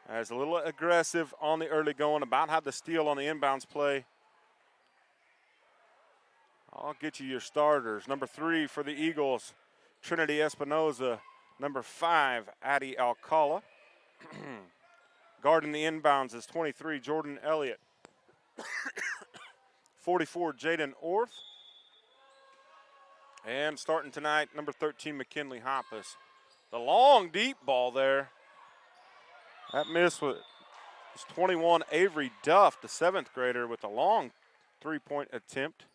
As a little aggressive on the early going, about had the steal on the inbounds play. I'll get you your starters. Number 3 for the Eagles, Trinity Espinoza. Number 5, Addie Alcala. Guarding the inbounds is 23, Jordan Elliott. 44, Jaden Orth. And starting tonight, number 13, McKinley Hoppus. The long, deep ball there. That miss was 21, Avery Duff, the 7th grader, with a long three-point attempt.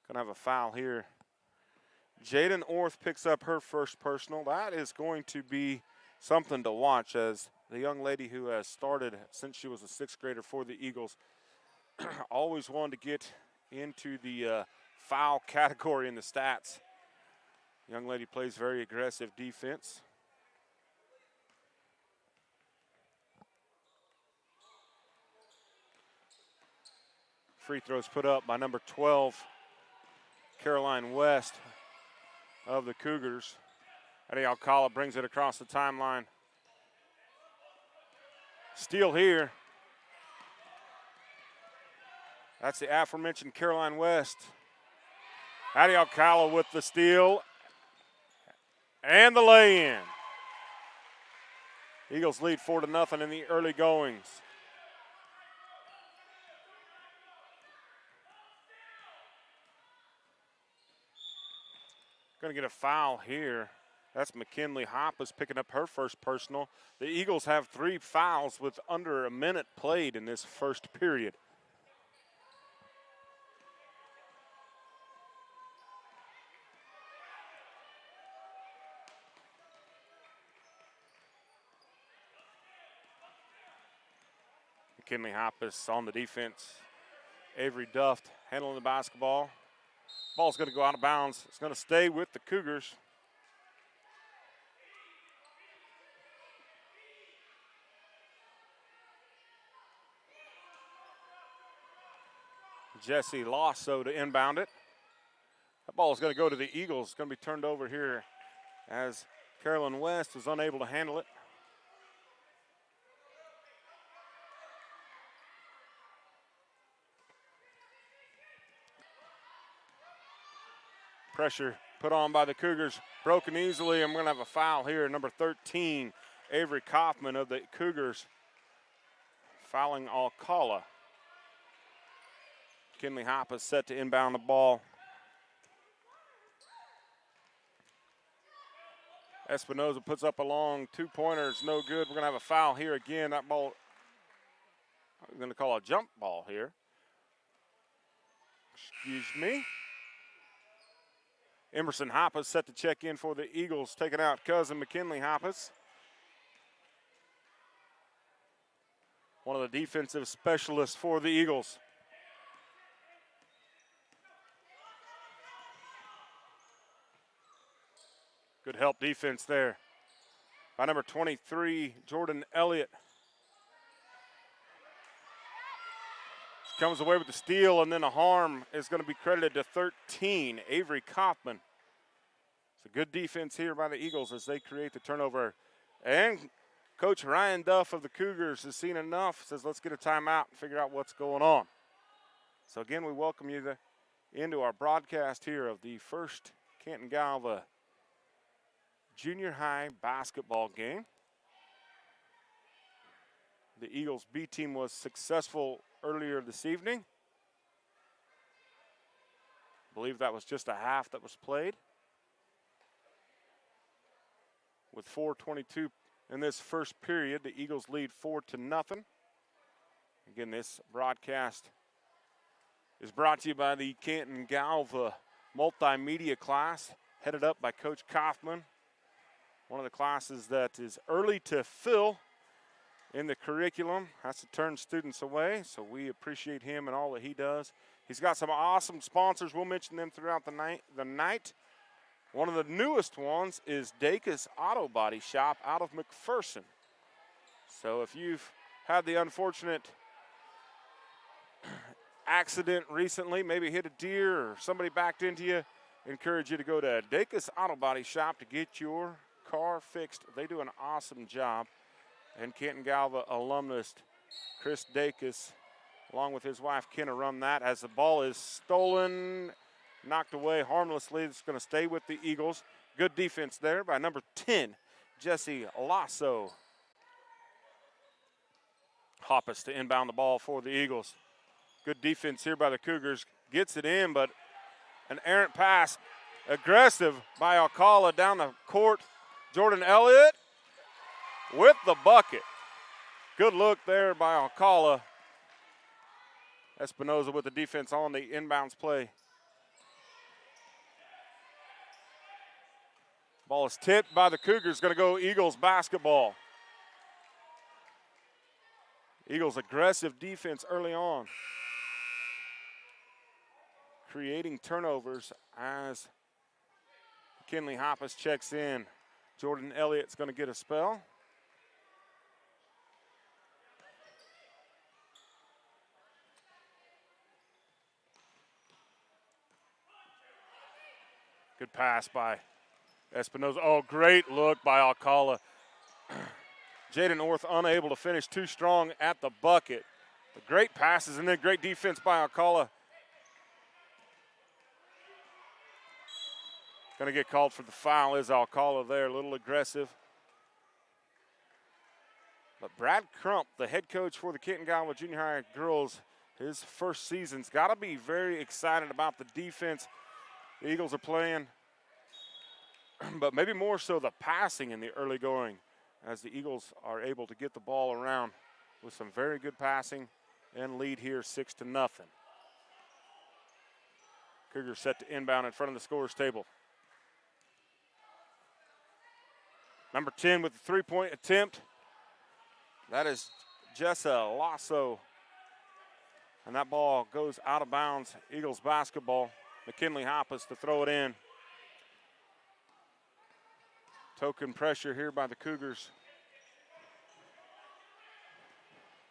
Gonna have a foul here. Jaden Orth picks up her first personal. That is going to be something to watch, as the young lady who has started since she was a 6th grader for the Eagles always wanted to get into the foul category in the stats. Young lady plays very aggressive defense. Free throws put up by number 12, Caroline West of the Cougars. Eddie Alcala brings it across the timeline. Steal here. That's the aforementioned Caroline West. Addie Alcala with the steal and the lay-in. Eagles lead 4-0 in the early goings. Going to get a foul here. That's McKinley Hoppus picking up her first personal. The Eagles have 3 fouls with under a minute played in this first period. McKinley Hoppus on the defense. Avery Duff handling the basketball. Ball's going to go out of bounds. It's going to stay with the Cougars. Jesse Lasso to inbound it. That ball is going to go to the Eagles. It's going to be turned over here as Carolyn West was unable to handle it. Pressure put on by the Cougars, broken easily, and we're going to have a foul here. Number 13, Avery Kaufman of the Cougars, fouling Alcala. Kinley Hoppus set to inbound the ball. Espinoza puts up a long two-pointer. It's no good. We're going to have a foul here again. That ball, I'm going to call a jump ball here. Excuse me. Emerson Hoppus set to check in for the Eagles, taking out cousin McKinley Hoppus. One of the defensive specialists for the Eagles. Good help defense there by number 23, Jordan Elliott. Comes away with the steal, and then a harm is going to be credited to 13, Avery Kaufman. It's a good defense here by the Eagles as they create the turnover. And Coach Ryan Duff of the Cougars has seen enough, says let's get a timeout and figure out what's going on. So again, we welcome you into our broadcast here of the first Canton-Galva junior high basketball game. The Eagles B team was successful earlier this evening. I believe that was just a half that was played. With 4:22 in this first period, the Eagles lead 4-0. Again, this broadcast is brought to you by the Canton-Galva multimedia class, headed up by Coach Kaufman. One of the classes that is early to fill in the curriculum, has to turn students away, so we appreciate him and all that he does. He's got some awesome sponsors. We'll mention them throughout the night. One of the newest ones is Dacus Auto Body Shop out of McPherson. So if you've had the unfortunate accident recently, maybe hit a deer or somebody backed into you, I encourage you to go to Dacus Auto Body Shop to get your car fixed. They do an awesome job. and Canton-Galva alumnus Chris Dacus, along with his wife Kenna, run that as the ball is stolen, knocked away harmlessly. It's going to stay with the Eagles. Good defense there by number 10, Jesse Lasso. Hoppus to inbound the ball for the Eagles. Good defense here by the Cougars. Gets it in, but an errant pass. Aggressive by Alcala down the court. Jordan Elliott with the bucket. Good look there by Alcala. Espinoza with the defense on the inbounds play. Ball is tipped by the Cougars. Going to go Eagles basketball. Eagles aggressive defense early on. Creating turnovers as McKinley Hoppus checks in. Jordan Elliott's going to get a spell. Good pass by Espinoza. Oh, great look by Alcala. Jaden Orth unable to finish too strong at the bucket. But great passes and then great defense by Alcala. Going to get called for the foul is Alcala there, a little aggressive. But Brad Crump, the head coach for the Canton-Galva Junior High girls, his first season's got to be very excited about the defense the Eagles are playing, but maybe more so the passing in the early going as the Eagles are able to get the ball around with some very good passing and lead here 6-0. Cougars set to inbound in front of the scorer's table. Number 10 with the three-point attempt. That is Jessa Lasso. And that ball goes out of bounds. Eagles basketball. McKinley Hoppus to throw it in. Token pressure here by the Cougars.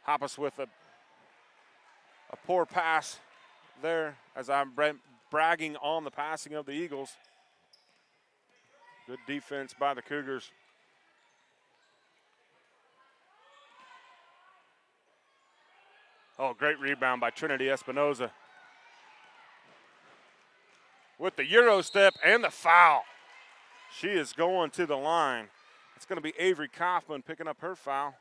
Hoppus with a poor pass there as I'm bragging on the passing of the Eagles. Good defense by the Cougars. Oh, great rebound by Trinity Espinoza. With the Euro step and the foul. She is going to the line. It's going to be Avery Kaufman picking up her foul.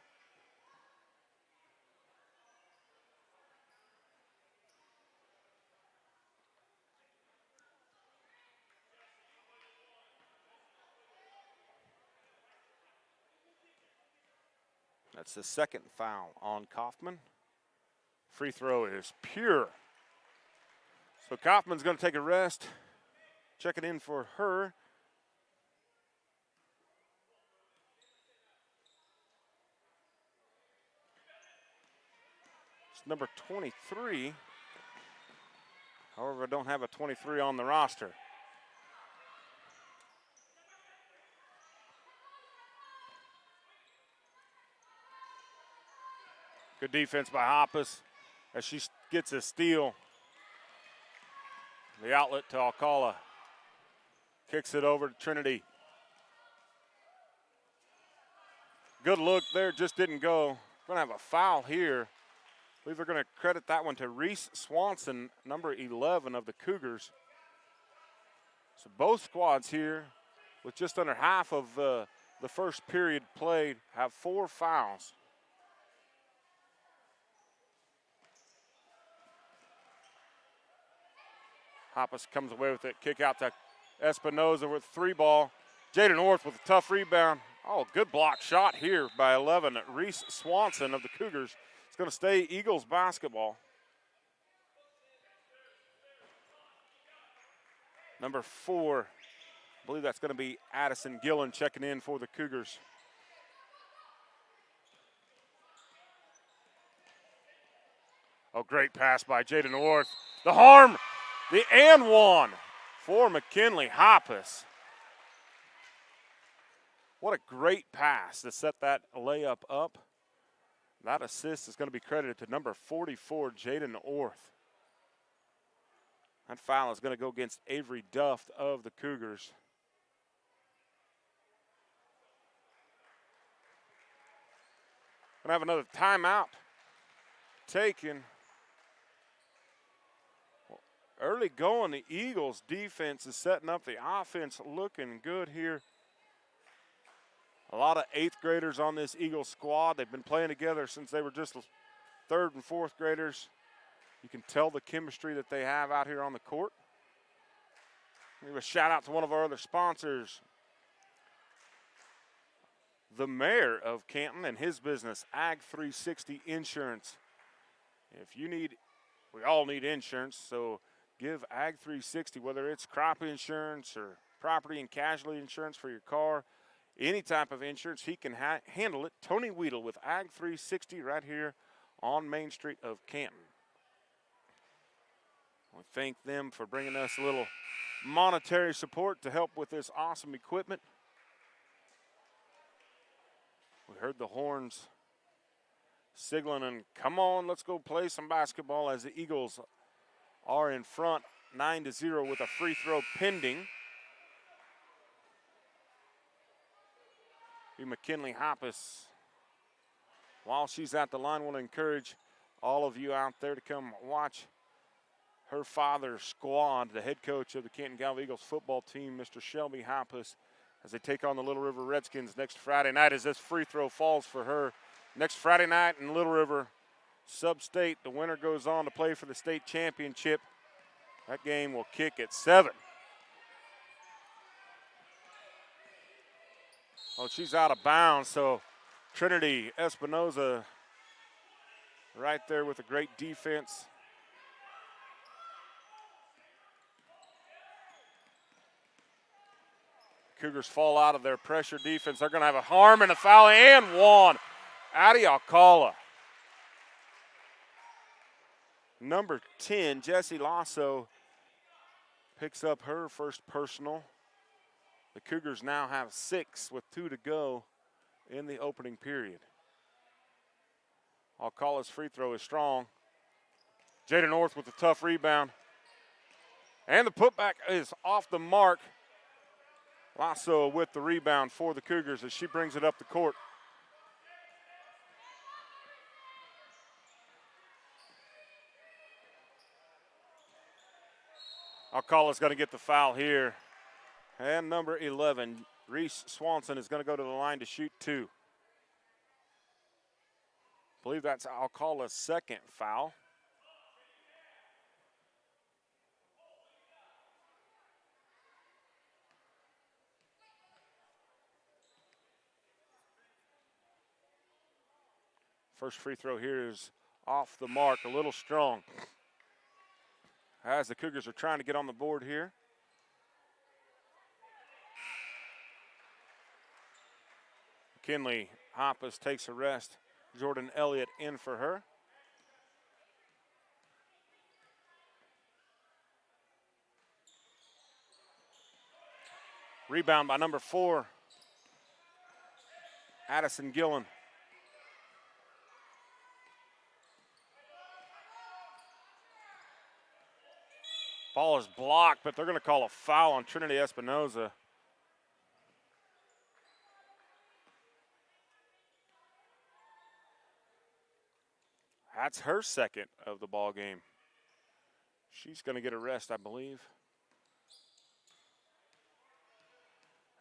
That's the second foul on Kaufman. Free throw is pure. So Kaufman's going to take a rest. Check it in for her. It's number 23. However, I don't have a 23 on the roster. Good defense by Hoppus as she gets a steal. The outlet to Alcala. Kicks it over to Trinity. Good look there, just didn't go. Going to have a foul here. I believe they're going to credit that one to Reese Swanson, number 11 of the Cougars. So both squads here, with just under half of the first period played, have 4 fouls. Hoppus comes away with it. Kick out to Espinoza with 3 ball. Jaden Orth with a tough rebound. Oh, good block shot here by 11. Reese Swanson of the Cougars. It's going to stay Eagles basketball. Number 4, I believe that's going to be Addison Gillen checking in for the Cougars. Oh, great pass by Jaden Orth. The harm. The and one for McKinley Hoppus. What a great pass to set that layup up. That assist is going to be credited to number 44, Jaden Orth. That foul is going to go against Avery Duft of the Cougars. Gonna have another timeout taken. Early going, the Eagles defense is setting up the offense, looking good here. A lot of 8th graders on this Eagles squad. They've been playing together since they were just 3rd and 4th graders. You can tell the chemistry that they have out here on the court. Give a shout out to one of our other sponsors, the mayor of Canton and his business, Ag 360 Insurance. If you need, we all need insurance, so give Ag 360, whether it's crop insurance or property and casualty insurance for your car, any type of insurance, he can handle it. Tony Weedle with Ag 360 right here on Main Street of Canton. We thank them for bringing us a little monetary support to help with this awesome equipment. We heard the horns signaling, and come on, let's go play some basketball as the Eagles are in front 9-0 with a free throw pending. McKinley Hoppus, while she's at the line, want to encourage all of you out there to come watch her father's squad, the head coach of the Canton-Galva Eagles football team, Mr. Shelby Hoppus, as they take on the Little River Redskins next Friday night as this free throw falls for her. Next Friday night in Little River, Sub-State, the winner goes on to play for the state championship. That game will kick at 7. Oh, she's out of bounds, so Trinity Espinoza right there with a great defense. Cougars fall out of their pressure defense. They're going to have a harm and a foul and one. Adi Alcala. Number 10, Jessie Lasso, picks up her first personal. The Cougars now have 6 with 2 to go in the opening period. Alcala's free throw is strong. Jada North with a tough rebound. And the putback is off the mark. Lasso with the rebound for the Cougars as she brings it up the court. Alcala's going to get the foul here. And number 11, Reese Swanson, is going to go to the line to shoot 2. I believe that's Alcala's second foul. First free throw here is off the mark, a little strong. As the Cougars are trying to get on the board here. McKinley Hoppus takes a rest. Jordan Elliott in for her. Rebound by number 4, Addison Gillen. Ball is blocked, but they're going to call a foul on Trinity Espinoza. That's her second of the ball game. She's going to get a rest, I believe.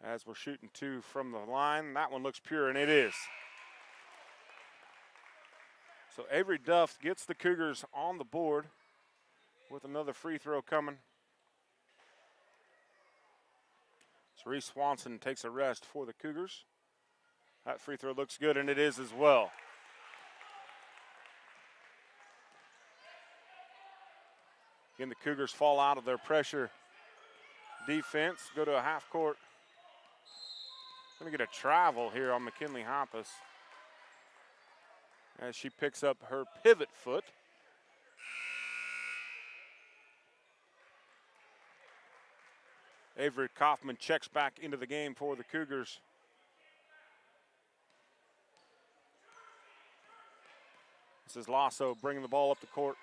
As we're shooting 2 from the line, that one looks pure, and it is. So Avery Duff gets the Cougars on the board with another free throw coming. So Reese Swanson takes a rest for the Cougars. That free throw looks good, and it is as well. Again, the Cougars fall out of their pressure defense, go to a half court. Going to get a travel here on McKinley Hoppus as she picks up her pivot foot. Avery Kaufman checks back into the game for the Cougars. This is Lasso bringing the ball up the court.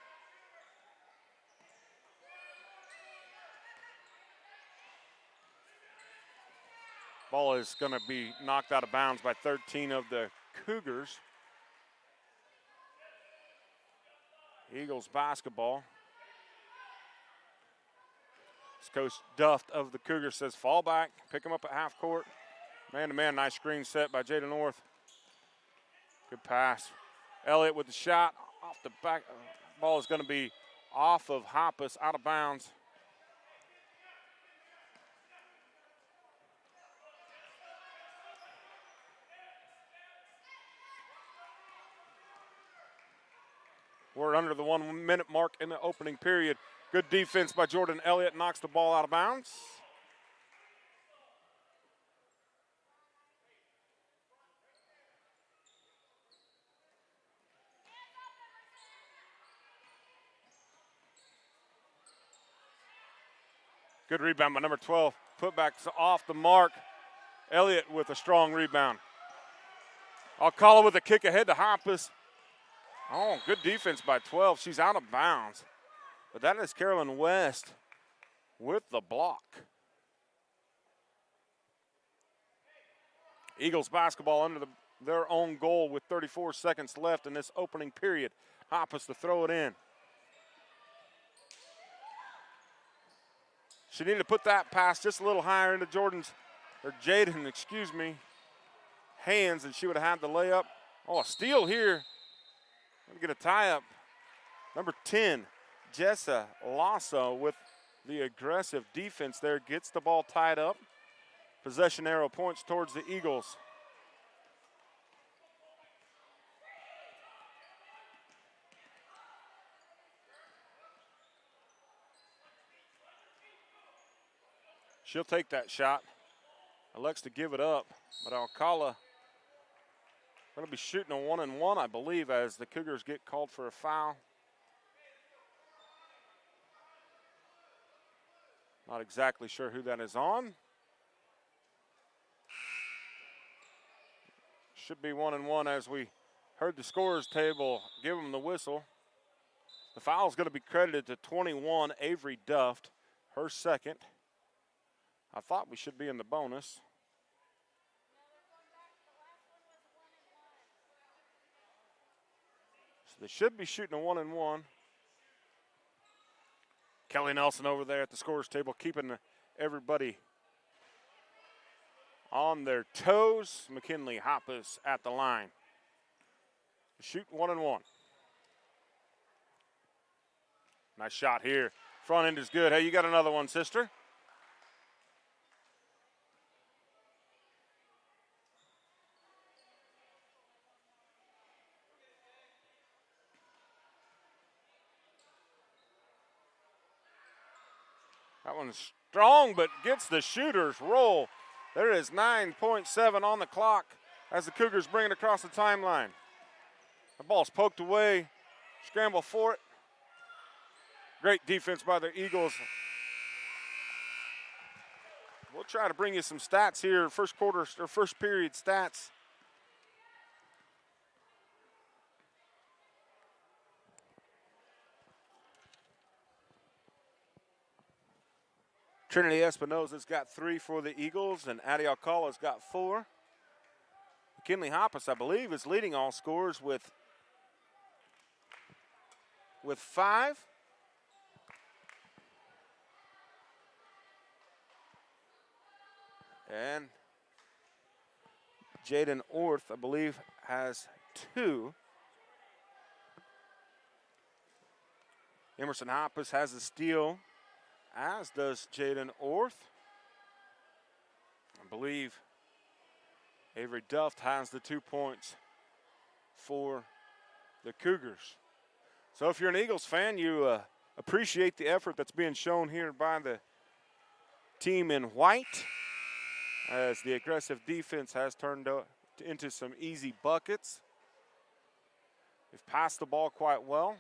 Ball is going to be knocked out of bounds by 13 of the Cougars. Eagles basketball. Coach Duft of the Cougars says fall back, pick him up at half court. Man-to-man, nice screen set by Jada North. Good pass. Elliott with the shot off the back. Ball is going to be off of Hoppus, out of bounds. We're under the 1 minute mark in the opening period. Good defense by Jordan Elliott, knocks the ball out of bounds. Good rebound by number 12. Putbacks off the mark. Elliott with a strong rebound. Alcala with a kick ahead to Hoppus. Oh, good defense by 12. She's out of bounds. But that is Carolyn West with the block. Eagles basketball under their own goal with 34 seconds left in this opening period. Hoppus to throw it in. She needed to put that pass just a little higher into Jaden, hands, and she would have had the layup. Oh, a steal here. Going to get a tie-up. Number 10, Jessa Lasso with the aggressive defense there. Gets the ball tied up. Possession arrow points towards the Eagles. She'll take that shot. Elects to give it up, but Alcala going to be shooting a 1-and-1, I believe, as the Cougars get called for a foul. Not exactly sure who that is on. Should be 1-and-1 as we heard the scorer's table give them the whistle. The foul is going to be credited to 21, Avery Duft, her second. I thought we should be in the bonus. So they should be shooting a 1-and-1. Kelly Nelson over there at the scorer's table keeping everybody on their toes. McKinley Hoppus at the line. Shoot 1-and-1. Nice shot here. Front end is good. Hey, you got another one, sister. That one's strong, but gets the shooter's roll. There is 9.7 on the clock as the Cougars bring it across the timeline. The ball's poked away. Scramble for it. Great defense by the Eagles. We'll try to bring you some stats here, first quarter or first period stats. Trinity Espinosa's got 3 for the Eagles, and Addie Alcala's got 4. McKinley Hoppus, I believe, is leading all scorers with 5. And Jaden Orth, I believe, has 2. Emerson Hoppus has a steal, as does Jaden Orth. I believe Avery Duft has the 2 points for the Cougars. So if you're an Eagles fan, you appreciate the effort that's being shown here by the team in white, as the aggressive defense has turned into some easy buckets. They've passed the ball quite well.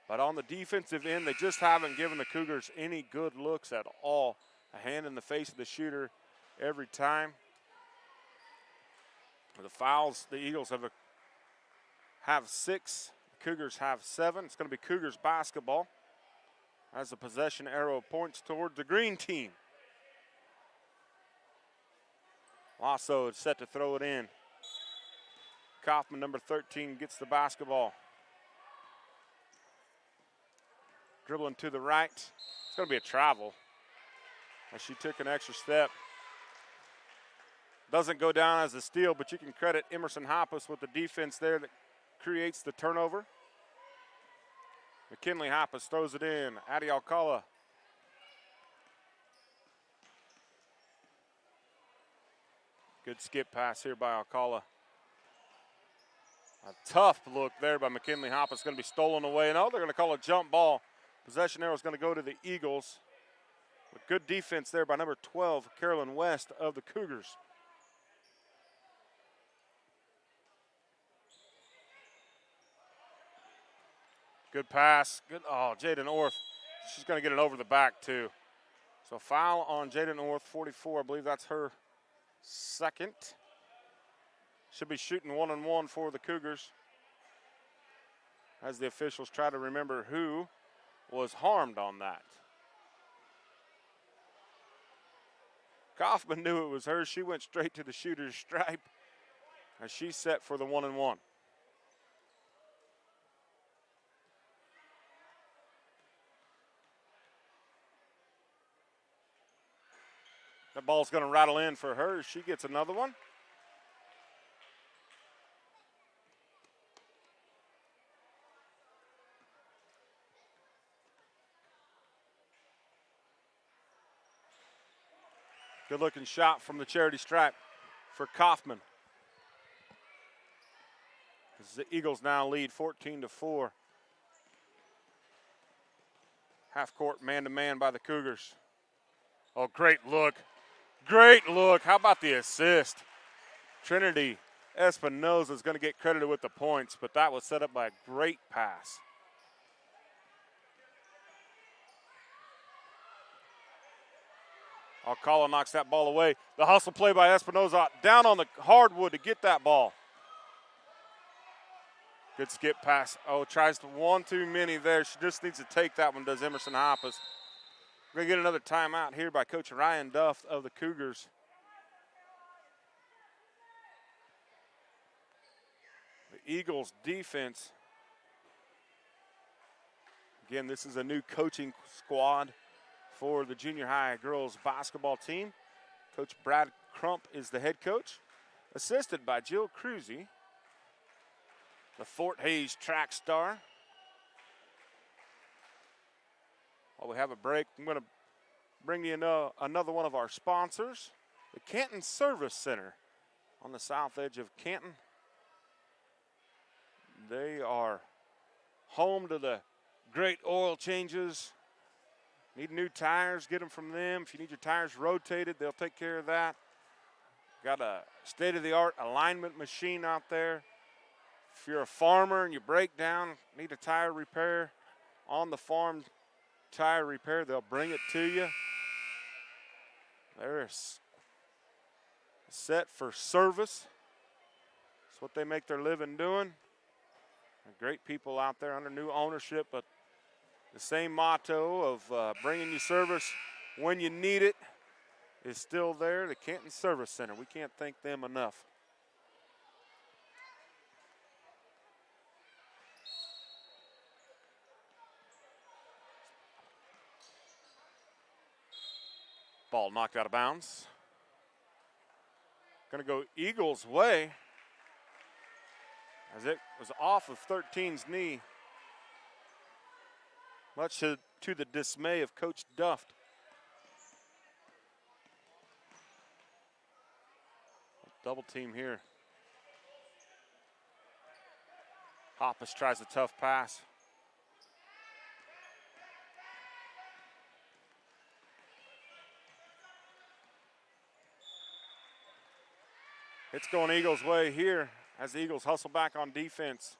But on the defensive end, they just haven't given the Cougars any good looks at all. A hand in the face of the shooter every time. The fouls, the Eagles have 6. The Cougars have 7. It's going to be Cougars basketball as the possession arrow points toward the green team. Lasso is set to throw it in. Kaufman, number 13, gets the basketball. Dribbling to the right. It's going to be a travel as she took an extra step. Doesn't go down as a steal, but you can credit Emerson Hoppus with the defense there that creates the turnover. McKinley Hoppus throws it in. Adi Alcala. Good skip pass here by Alcala. A tough look there by McKinley Hoppus. Going to be stolen away. And they're going to call a jump ball. Possession arrow is going to go to the Eagles. But good defense there by number 12, Carolyn West of the Cougars. Good pass. Good. Oh, Jaden Orth. She's going to get it over the back, too. So foul on Jaden Orth, 44. I believe that's her second. Should be shooting 1-on-1 for the Cougars as the officials try to remember who was harmed on that. Kaufman knew it was her. She went straight to the shooter's stripe as she's set for the 1-on-1. That ball's going to rattle in for her. She gets another one. Good looking shot from the charity stripe for Kaufman. As the Eagles now lead 14-4. Half court man-to-man by the Cougars. Oh, great look. Great look. How about the assist? Trinity Espinoza is going to get credited with the points, but that was set up by a great pass. Alcala knocks that ball away. The hustle play by Espinoza down on the hardwood to get that ball. Good skip pass. Oh, tries to one too many there. She just needs to take that one, does Emerson Hoppus. We're going to get another timeout here by Coach Ryan Duff of the Cougars. The Eagles defense. Again, this is a new coaching squad for the junior high girls basketball team. Coach Brad Crump is the head coach, assisted by Jill Cruzy, the Fort Hays track star. While we have a break, I'm going to bring you another one of our sponsors, the Canton Service Center on the south edge of Canton. They are home to the great oil changes. Need new tires, get them from them. If you need your tires rotated, they'll take care of that. Got a state-of-the-art alignment machine out there. If you're a farmer and you break down, need a tire repair, on the farm tire repair, they'll bring it to you. They're set for service. That's what they make their living doing. Great people out there under new ownership, but the same motto of bringing you service when you need it is still there. The Canton Service Center. We can't thank them enough. Ball knocked out of bounds. Going to go Eagles' way as it was off of 13's knee. Much to the dismay of Coach Duff. Double team here. Hoppus tries a tough pass. It's going Eagles' way here as the Eagles hustle back on defense.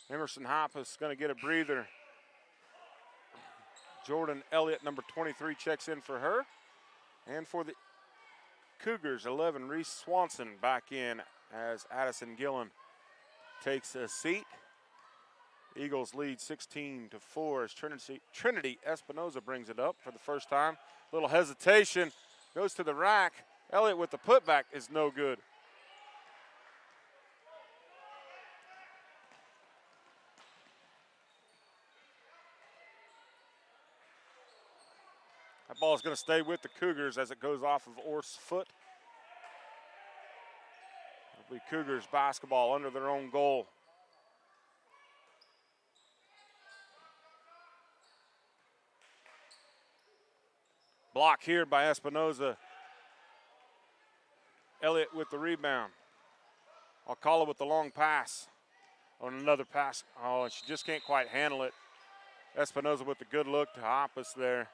Emerson Hoppus is going to get a breather. Jordan Elliott, number 23, checks in for her. And for the Cougars, 11, Reese Swanson back in as Addison Gillen takes a seat. Eagles lead 16-4 as Trinity Espinoza brings it up for the first time. Little hesitation, goes to the rack. Elliott with the putback is no good. That ball is going to stay with the Cougars as it goes off of Orth's foot. It'll be Cougars basketball under their own goal. Block here by Espinoza. Elliott with the rebound. Alcala with the long pass. On another pass. Oh, and she just can't quite handle it. Espinoza with the good look to Hoppus there.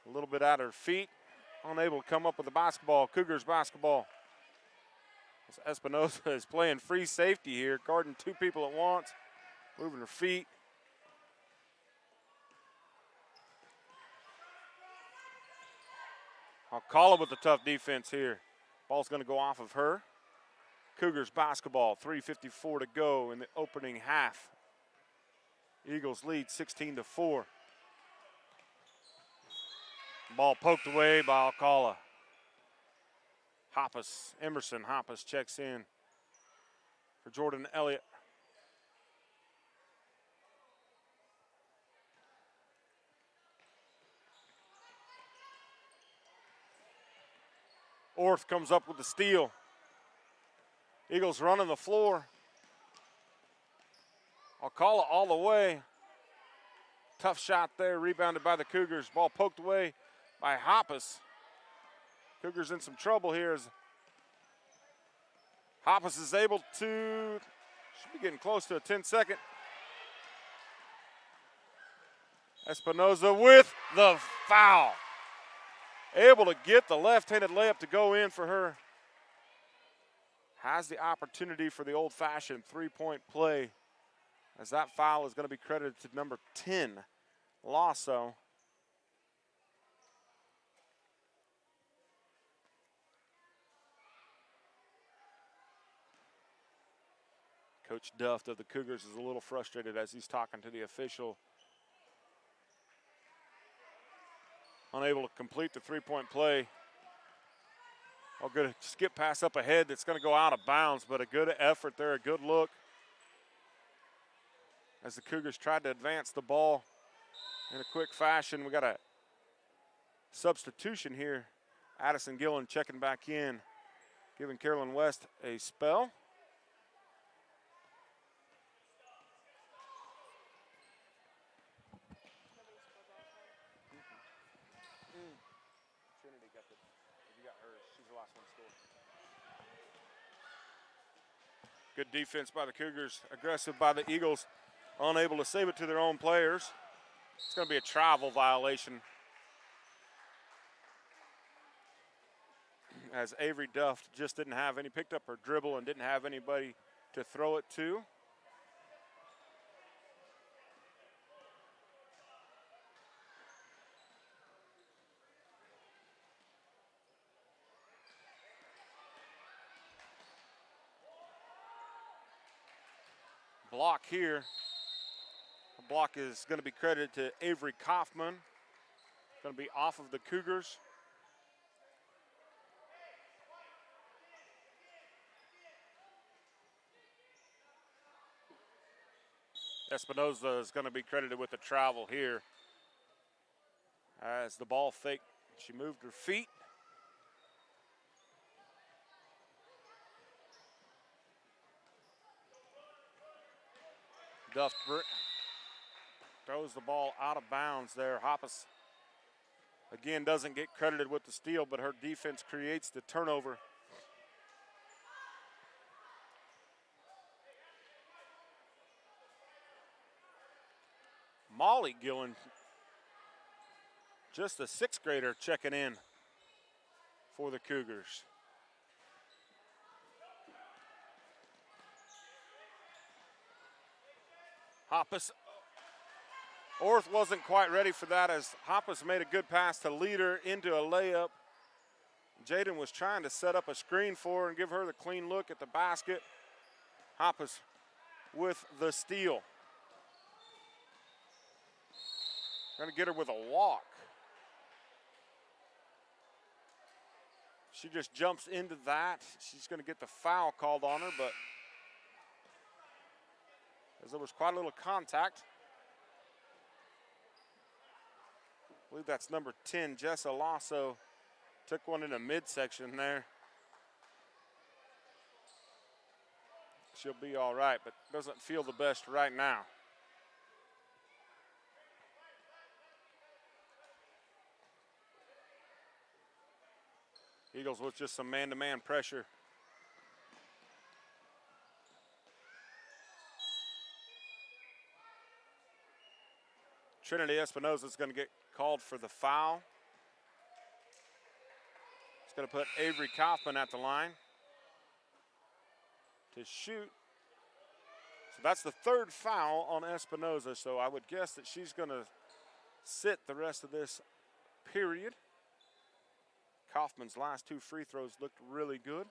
A little bit out of her feet. Unable to come up with the basketball. Cougars basketball. Espinoza is playing free safety here, guarding two people at once, moving her feet. Alcala with the tough defense here. Ball's going to go off of her. Cougars basketball, 3:54 to go in the opening half. Eagles lead 16-4. Ball poked away by Alcala. Emerson Hoppus checks in for Jordan Elliott. Orth comes up with the steal. Eagles running the floor. Alcala all the way. Tough shot there, rebounded by the Cougars. Ball poked away by Hoppus. Cougars in some trouble here as Hoppus is able to, should be getting close to a 10-second. Espinoza with the foul. Able to get the left-handed layup to go in for her. Has the opportunity for the old-fashioned three-point play, as that foul is going to be credited to number 10, Lasso. Coach Duft of the Cougars is a little frustrated as he's talking to the official. Unable to complete the three-point play. Oh, good skip pass up ahead that's going to go out of bounds, but a good effort there, a good look. As the Cougars tried to advance the ball in a quick fashion. We got a substitution here. Addison Gillen checking back in, giving Carolyn West a spell. Good defense by the Cougars, aggressive by the Eagles, unable to save it to their own players. It's going to be a travel violation as Avery Duff just didn't have any, picked up her dribble and didn't have anybody to throw it to. Block here. The block is going to be credited to Avery Kaufman. Going to be off of the Cougars. Espinoza is going to be credited with the travel here. As the ball faked, she moved her feet. Duff throws the ball out of bounds there. Hoppus, again, doesn't get credited with the steal, but her defense creates the turnover. Molly Gillen, just a sixth grader, checking in for the Cougars. Hoppus, Orth wasn't quite ready for that as Hoppus made a good pass to lead her into a layup. Jaden was trying to set up a screen for her and give her the clean look at the basket. Hoppus with the steal. Going to get her with a walk. She just jumps into that. She's going to get the foul called on her, but as there was quite a little contact. I believe that's number 10, Jessa Lasso. Took one in the midsection there. She'll be all right, but doesn't feel the best right now. Eagles with just some man-to-man pressure. Trinity Espinoza is going to get called for the foul. It's going to put Avery Kaufman at the line to shoot. So that's the third foul on Espinoza, so I would guess that she's going to sit the rest of this period. Kaufman's last 2 free throws looked really good.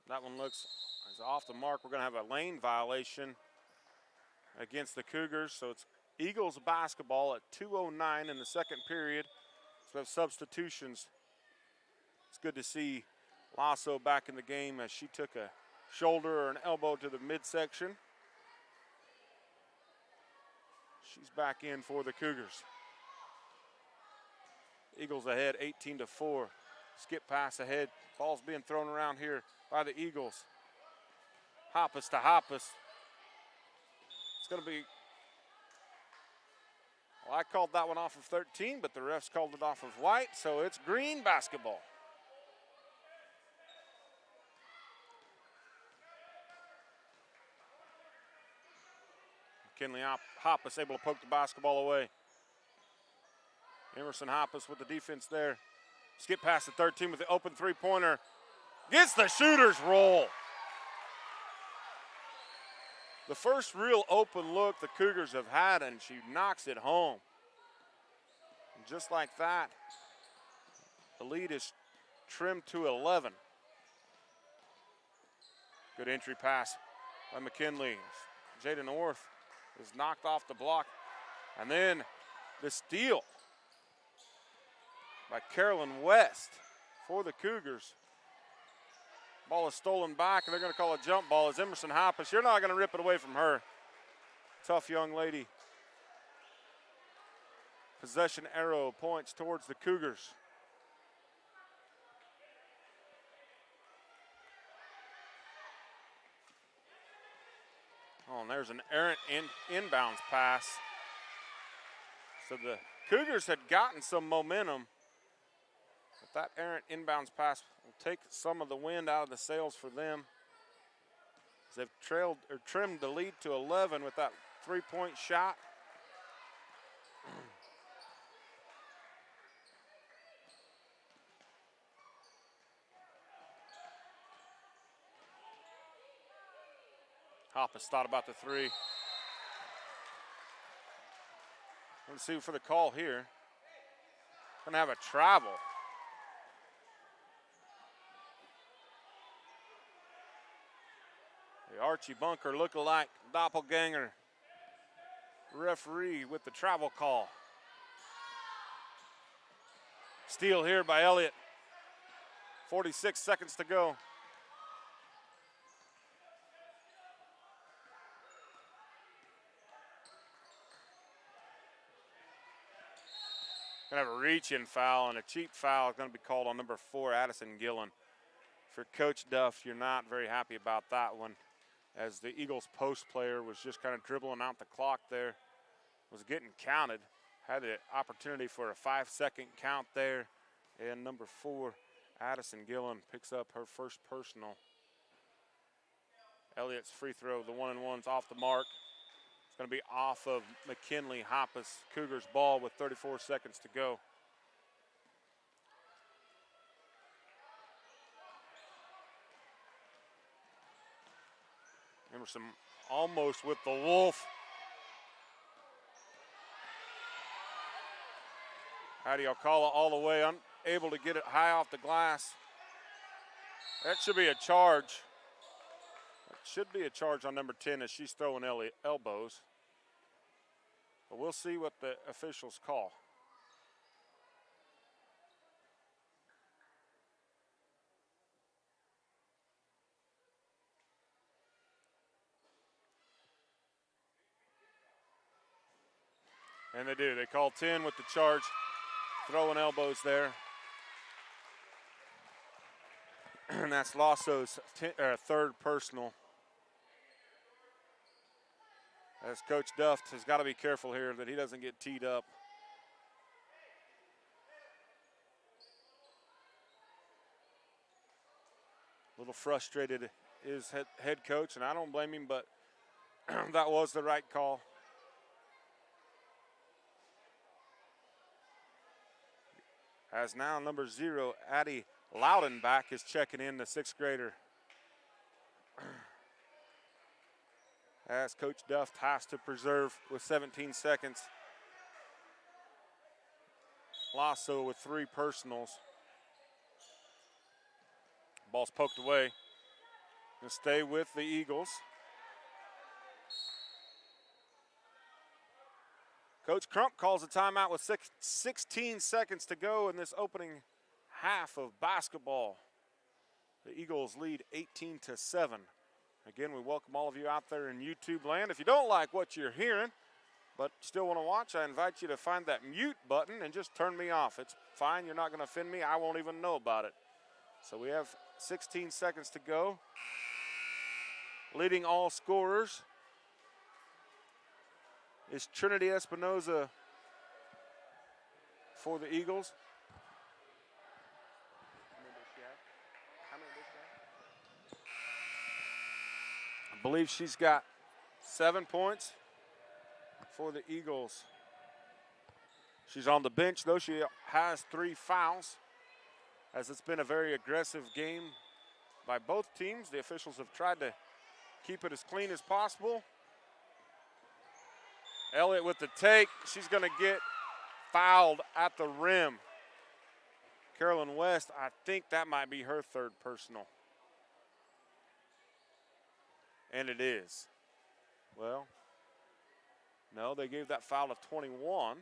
That one looks is off the mark. We're going to have a lane violation against the Cougars, so it's Eagles basketball at 2:09 in the second period. So we have substitutions. It's good to see Lasso back in the game as she took a shoulder or an elbow to the midsection. She's back in for the Cougars. Eagles ahead 18-4. Skip pass ahead. Ball's being thrown around here by the Eagles. Hoppus to Hoppus. It's going to be, well, I called that one off of 13, but the refs called it off of white, so it's green basketball. McKinley Hoppus able to poke the basketball away. Emerson Hoppus with the defense there. Skip past the 13 with the open three-pointer. Gets the shooter's roll. The first real open look the Cougars have had, and she knocks it home. And just like that, the lead is trimmed to 11. Good entry pass by McKinley. Jaden Orth is knocked off the block. And then the steal by Carolyn West for the Cougars. Ball is stolen back, and they're going to call a jump ball as Emerson Hoppus. You're not going to rip it away from her. Tough young lady. Possession arrow points towards the Cougars. Oh, and there's an errant inbounds pass. So the Cougars had gotten some momentum. But that errant inbounds pass will take some of the wind out of the sails for them. As they've trimmed the lead to 11 with that three-point shot. Hoppus thought about the three. Let's see for the call here. Gonna have a travel. The Archie Bunker look-alike doppelganger referee with the travel call. Steal here by Elliott. 46 seconds to go. Gonna have a reach-in foul, and a cheap foul is gonna be called on number 4, Addison Gillen. For Coach Duff, you're not very happy about that one, as the Eagles post player was just kind of dribbling out the clock there, was getting counted, had the opportunity for a 5-second count there, and number 4, Addison Gillen, picks up her first personal. Elliott's free throw, the 1-and-one's off the mark. It's going to be off of McKinley Hoppus. Cougars ball with 34 seconds to go. Emerson almost with the wolf. Hattie Alcala all the way, unable to get it high off the glass. That should be a charge. Should be a charge on number 10 as she's throwing elbows. But we'll see what the officials call. And they do. They call 10 with the charge, throwing elbows there. And that's Lasso's third personal. As Coach Duft has got to be careful here that he doesn't get teed up. A little frustrated is head coach, and I don't blame him, but that was the right call. As now number 0, Addie Loudenbach is checking in, the 6th grader. As Coach Duft has to preserve with 17 seconds. Lasso with 3 personals. Ball's poked away. Gonna stay with the Eagles. Coach Crump calls a timeout with 16 seconds to go in this opening half of basketball. The Eagles lead 18-7. Again, we welcome all of you out there in YouTube land. If you don't like what you're hearing, but still want to watch, I invite you to find that mute button and just turn me off. It's fine, you're not going to offend me. I won't even know about it. So we have 16 seconds to go. Leading all scorers is Trinity Espinoza for the Eagles. I believe she's got 7 points for the Eagles. She's on the bench, though. She has 3 fouls, as it's been a very aggressive game by both teams. The officials have tried to keep it as clean as possible. Elliott with the take. She's going to get fouled at the rim. Carolyn West, I think that might be her 3rd personal. And it is. Well, no, they gave that foul of 21,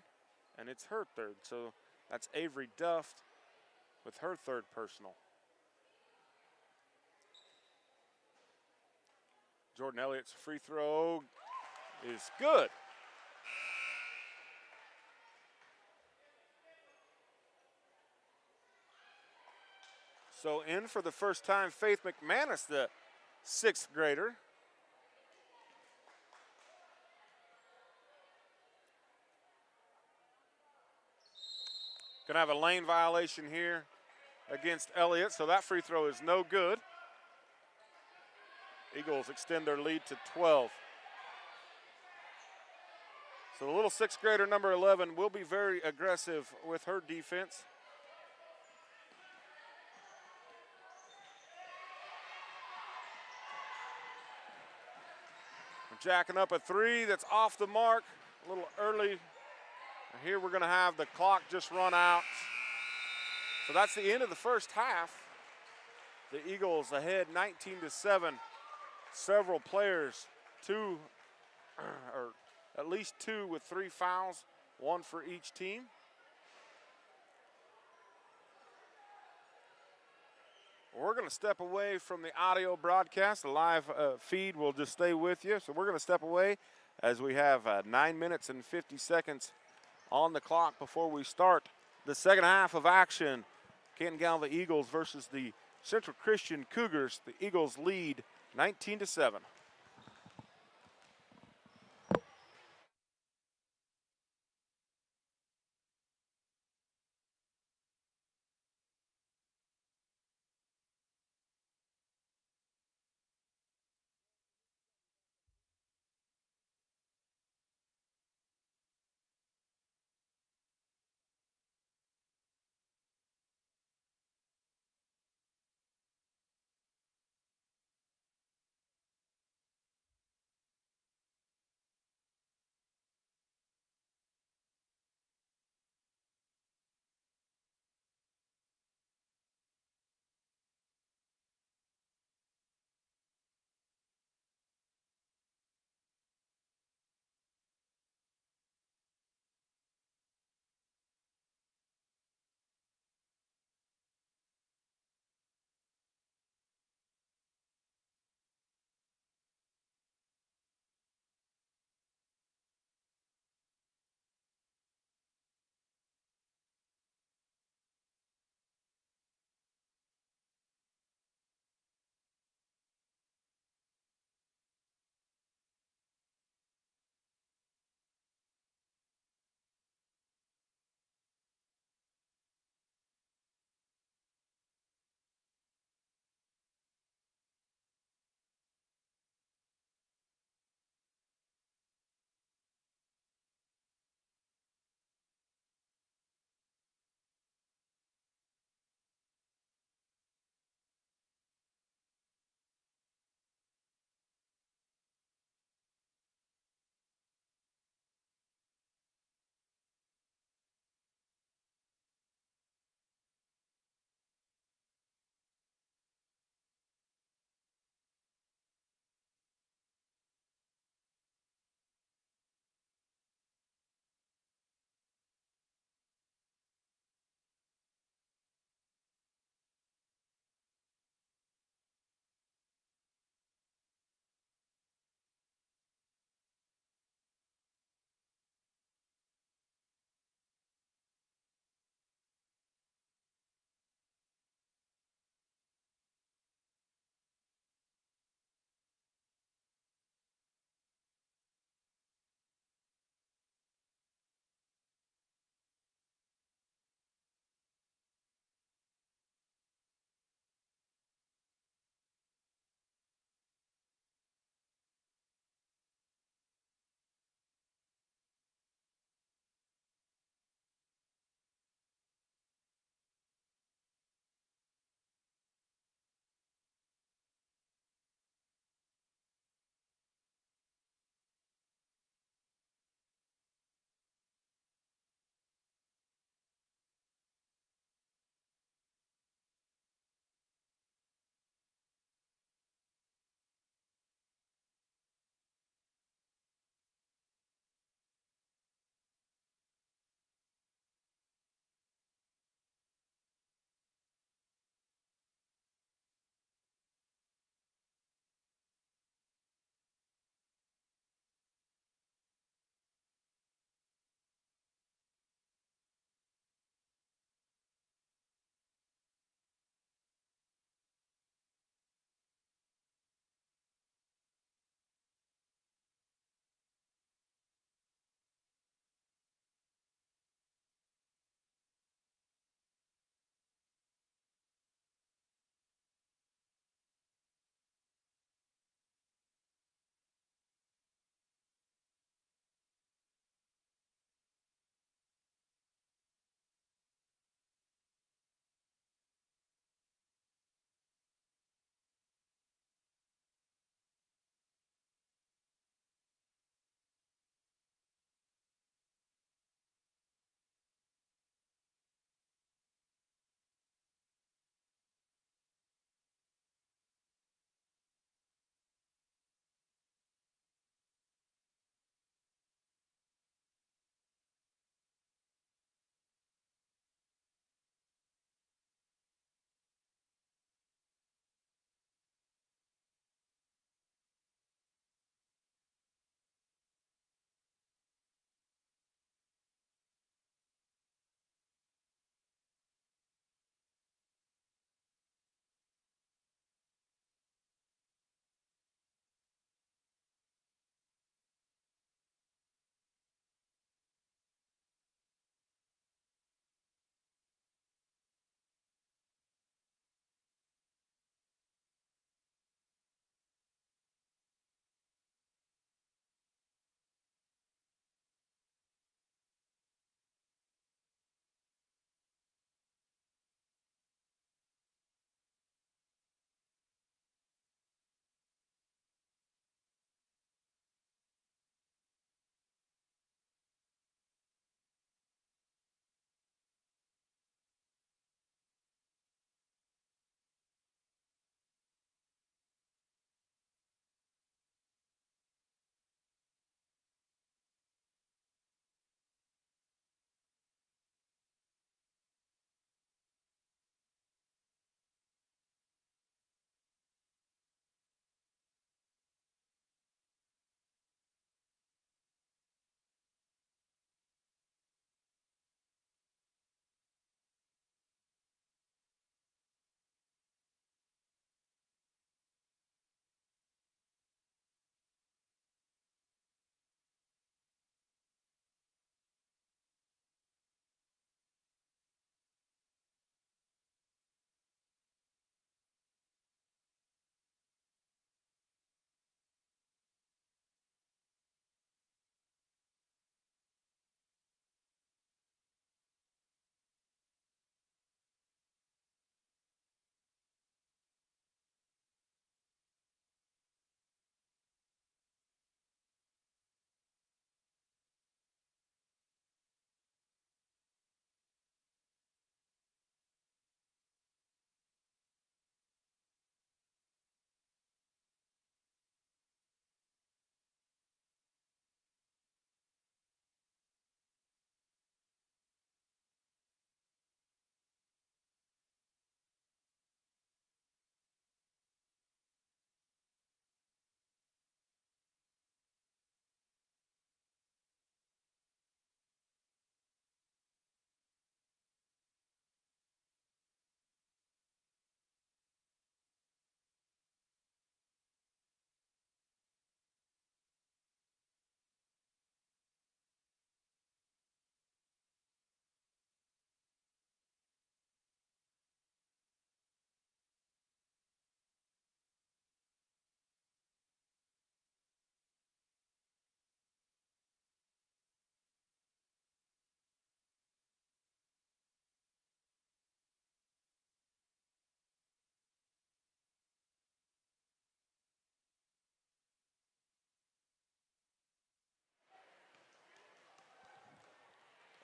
and it's her 3rd. So that's Avery Duft with her 3rd personal. Jordan Elliott's free throw is good. So in for the first time, Faith McManus, the 6th grader. Gonna have a lane violation here against Elliott, so that free throw is no good. Eagles extend their lead to 12. So the little 6th grader, number 11, will be very aggressive with her defense. Jacking up a 3 that's off the mark, a little early. Here we're going to have the clock just run out. So that's the end of the first half. The Eagles ahead 19-7. Several players, 2, or at least 2 with 3 fouls, 1 for each team. We're going to step away from the audio broadcast. The live feed will just stay with you. So we're going to step away as we have 9 minutes and 50 seconds on the clock before we start the second half of action. Canton-Galva Eagles versus the Central Christian Cougars. The Eagles lead 19-7.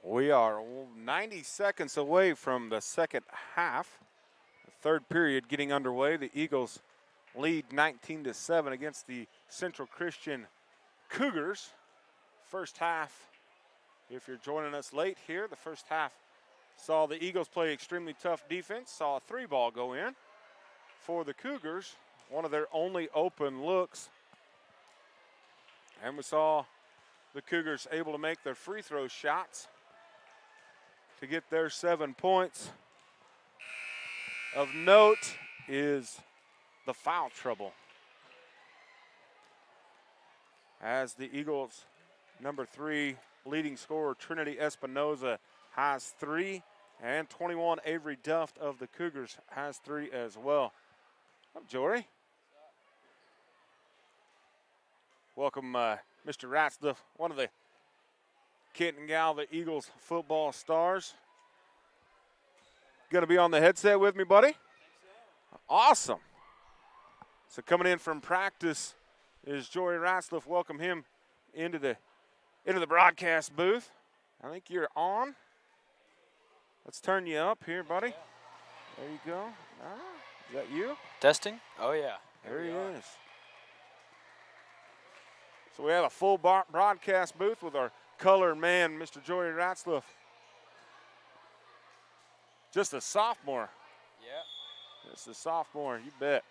We are 90 seconds away from the second half. The third period getting underway. The Eagles lead 19-7 against the Central Christian Cougars. First half, if you're joining us late here, the first half saw the Eagles play extremely tough defense, saw a 3-ball go in for the Cougars, one of their only open looks. And we saw the Cougars able to make their free throw shots to get their 7 points. Of note is the foul trouble, as the Eagles' number 3 leading scorer, Trinity Espinoza, has 3, and 21, Avery Duft of the Cougars, has 3 as well. Up, Jory. Welcome, Mr. Ratsdorf, one of the Canton-Galva Eagles football stars. Going to be on the headset with me, buddy? Awesome. So coming in from practice is Jory Ratsdorf. Welcome him into the broadcast booth. I think you're on. Let's turn you up here, buddy. There you go. Is that you? Testing? Oh, yeah. There he is. So we have a full broadcast booth with our color man, Mr. Jory Ratsdorf. Just a sophomore. Yeah. Just a sophomore, you bet.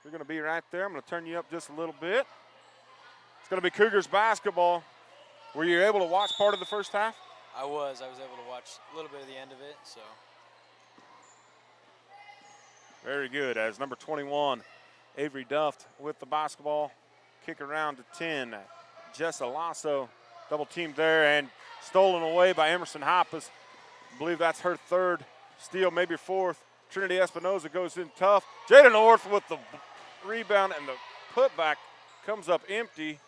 You're going to be right there. I'm going to turn you up just a little bit. It's going to be Cougars basketball. Were you able to watch part of the first half? I was able to watch a little bit of the end of it, so. Very good, as number 21, Avery Duft with the basketball. Kick around to 10. Jessa Lasso double teamed there and stolen away by Emerson Hoppus. I believe that's her third steal, maybe fourth. Trinity Espinoza goes in tough. Jada North with the rebound, and the putback comes up empty.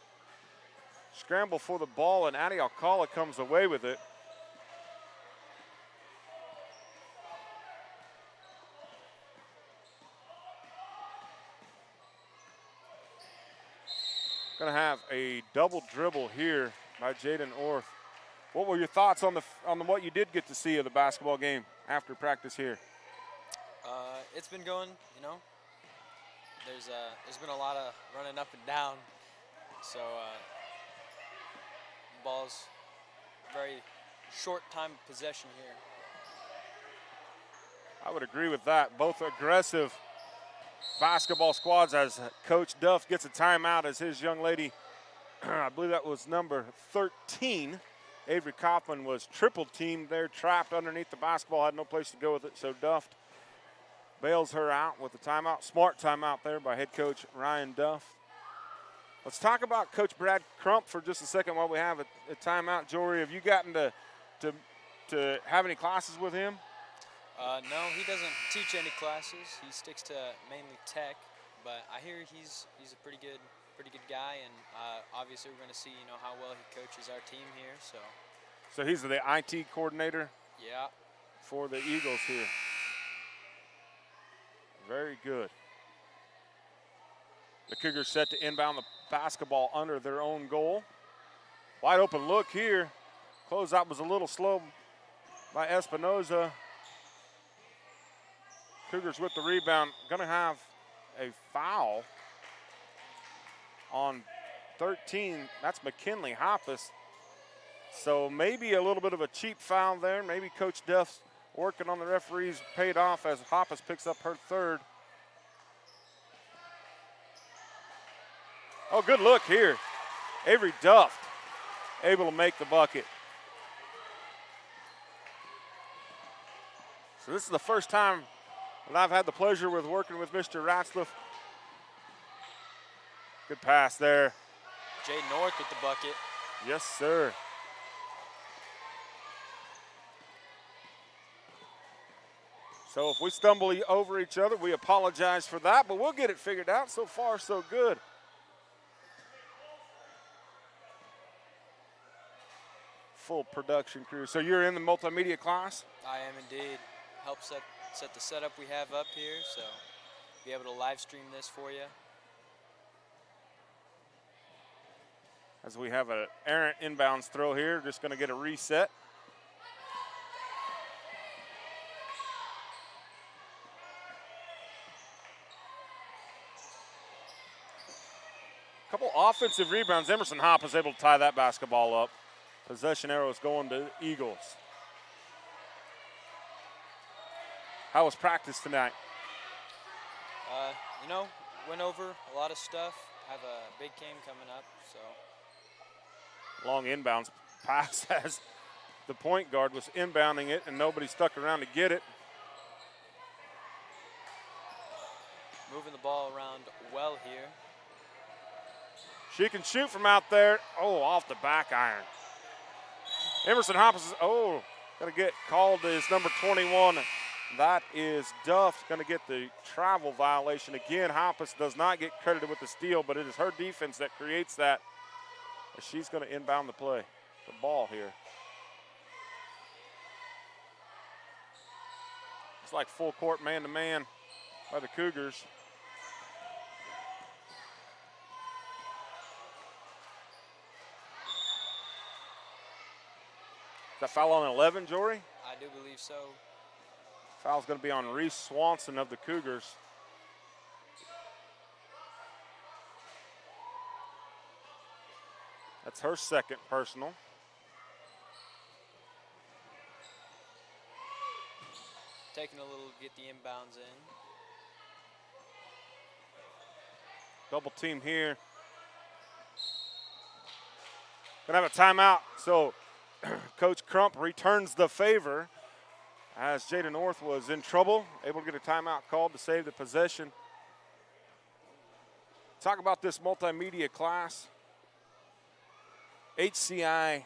Scramble for the ball, and Addie Alcala comes away with it. Going to have a double dribble here by Jaden Orth. What were your thoughts on what you did get to see of the basketball game after practice here? It's been going, you know. There's been a lot of running up and down, so ball's very short time of possession here. I would agree with that. Both aggressive basketball squads, as Coach Duff gets a timeout as his young lady, I believe that was number 13, Avery Kaufman, was triple teamed there, trapped underneath the basketball, had no place to go with it, so Duff bails her out with a timeout. Smart timeout there by head coach Ryan Duff. Let's talk about Coach Brad Crump for just a second while we have a timeout. Jory, have you gotten to have any classes with him? No, he doesn't teach any classes. He sticks to mainly tech, but I hear he's a pretty good guy, and obviously we're going to see how well he coaches our team here. So he's the IT coordinator. Yeah. For the Eagles here. Very good. The Cougars set to inbound the basketball under their own goal. Wide open look here. Closeout was a little slow by Espinoza. Cougars with the rebound. Going to have a foul on 13. That's McKinley Hoppus. So maybe a little bit of a cheap foul there. Maybe Coach Duff's working on the referees paid off as Hoppus picks up her third. Oh, good look here. Avery Duff able to make the bucket. So this is the first time that I've had the pleasure with working with Mr. Ratsdorf. Good pass there. Jaden North with the bucket. Yes, sir. So if we stumble over each other, we apologize for that, but we'll get it figured out. So far, so good. Full production crew. So you're in the multimedia class? I am indeed. Help set the setup we have up here, so be able to live stream this for you. As we have an errant inbounds throw here, just going to get a reset. Couple offensive rebounds. Emerson Hopp is able to tie that basketball up. Possession arrow is going to the Eagles. How was practice tonight? You know, went over a lot of stuff. Have a big game coming up, so. Long inbounds pass as the point guard was inbounding it and nobody stuck around to get it. Moving the ball around well here. She can shoot from out there. Oh, off the back iron. Emerson Hoppus is, going to get called as number 21. That is Duff, going to get the travel violation. Again, Hoppus does not get credited with the steal, but it is her defense that creates that. She's going to inbound the play, the ball here. It's like full court man-to-man by the Cougars. Is that foul on 11, Jory? I do believe so. Foul's going to be on Reese Swanson of the Cougars. That's her second personal. Taking a little to get the inbounds in. Double team here. Gonna have a timeout, so Coach Crump returns the favor as Jada North was in trouble, able to get a timeout called to save the possession. Talk about this multimedia class. HCI,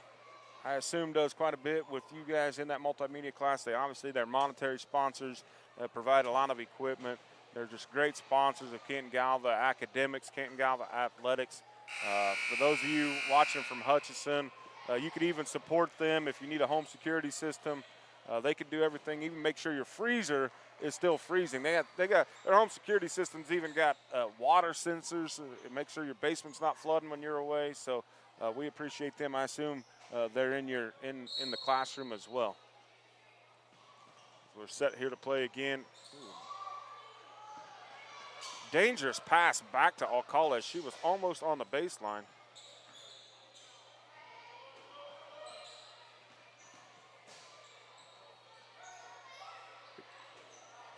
I assume, does quite a bit with you guys in that multimedia class. They're monetary sponsors that provide a lot of equipment. They're just great sponsors of Canton-Galva Academics, Canton-Galva Athletics. For those of you watching from Hutchinson, you could even support them if you need a home security system. They can do everything, even make sure your freezer is still freezing. They got their home security systems even got water sensors. It makes sure your basement's not flooding when you're away. So we appreciate them. I assume they're in the classroom as well. We're set here to play again. Ooh. Dangerous pass back to Alcala. She was almost on the baseline.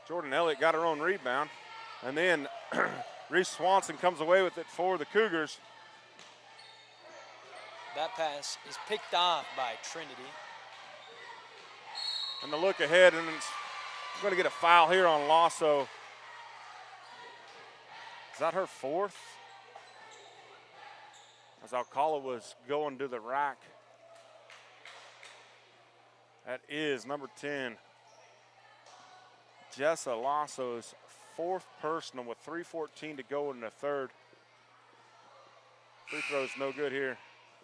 Jordan Elliott got her own rebound. And then Reese Swanson comes away with it for the Cougars. That pass is picked off by Trinity. And the look ahead, and it's going to get a foul here on Lasso. Is that her fourth? As Alcala was going to the rack. That is number 10. Jessa Lasso's fourth personal with 3:14 to go in the third. Free throw's no good here.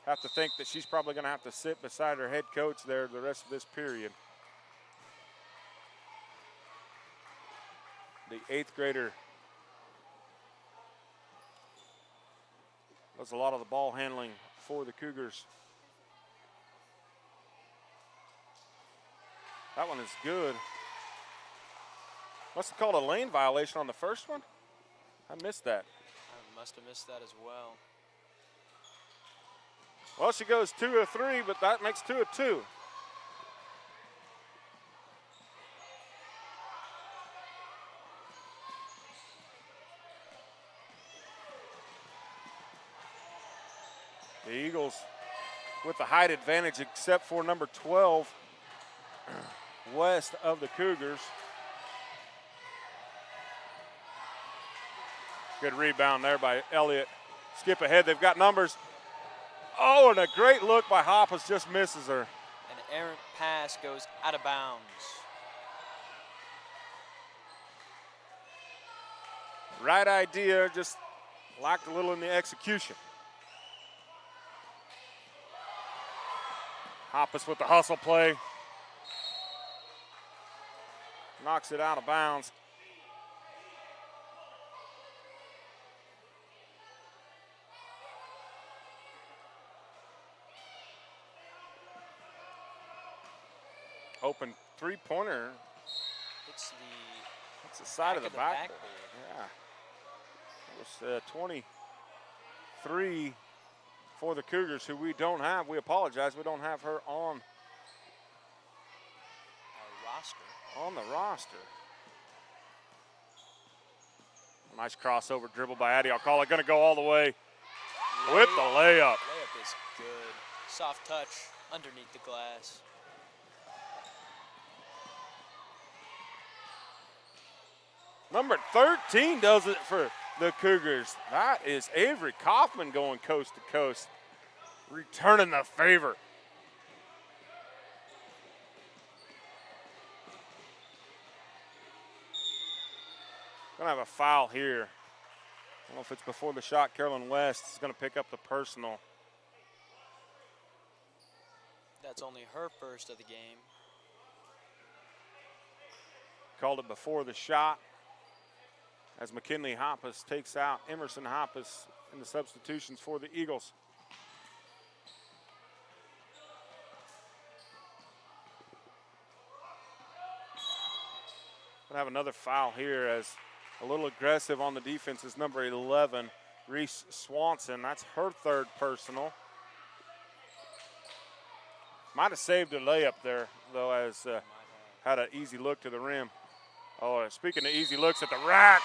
Have to think that she's probably going to have to sit beside her head coach there the rest of this period. The eighth grader does a lot of the ball handling for the Cougars. That one is good. Must have called a lane violation on the first one. I missed that. I must have missed that as well. Well, she goes 2 of 3, but that makes 2 of 2. The Eagles with the height advantage except for number 12 west of the Cougars. Good rebound there by Elliott. Skip ahead, they've got numbers. Oh, and a great look by Hoppus, just misses her. An errant pass goes out of bounds. Right idea, just lacked a little in the execution. Hoppus with the hustle play. Knocks it out of bounds. Open three-pointer. It's the side of the backboard. backboard. Yeah. It was 20 3 for the Cougars, who we don't have. We apologize. We don't have her on the roster. Nice crossover dribble by Addie Alcala. Going to go all the way with the layup. Layup is good. Soft touch underneath the glass. Number 13 does it for the Cougars. That is Avery Kaufman going coast to coast, returning the favor. Gonna have a foul here. I don't know if it's before the shot. Carolyn West is gonna pick up the personal. That's only her first of the game. Called it before the shot as McKinley Hoppus takes out Emerson Hoppus in the substitutions for the Eagles. Gonna have another foul here as a little aggressive on the defense is number 11, Reese Swanson. That's her third personal. Might have saved a layup there, though, as had an easy look to the rim. Oh, speaking of easy looks at the rack.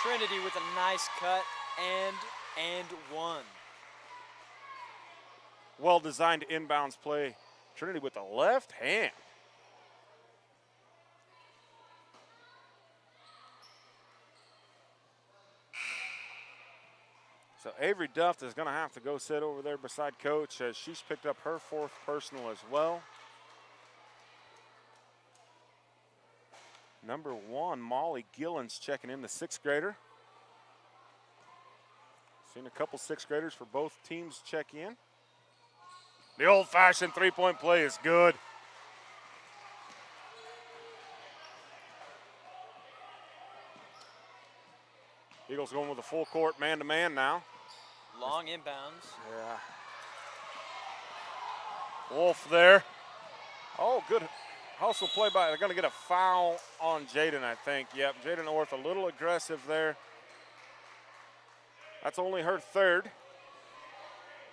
Trinity with a nice cut and one. Well-designed inbounds play. Trinity with the left hand. So Avery Duff is going to have to go sit over there beside Coach as she's picked up her fourth personal as well. Number 1, Molly Gillens checking in, the 6th grader. Seen a couple 6th graders for both teams check in. The old-fashioned three-point play is good. Eagles going with a full court man-to-man now. Long inbounds. Yeah. Wolf there. Oh, good hustle play by, they're going to get a foul on Jaden, I think. Yep, Jaden Orth a little aggressive there. That's only her third.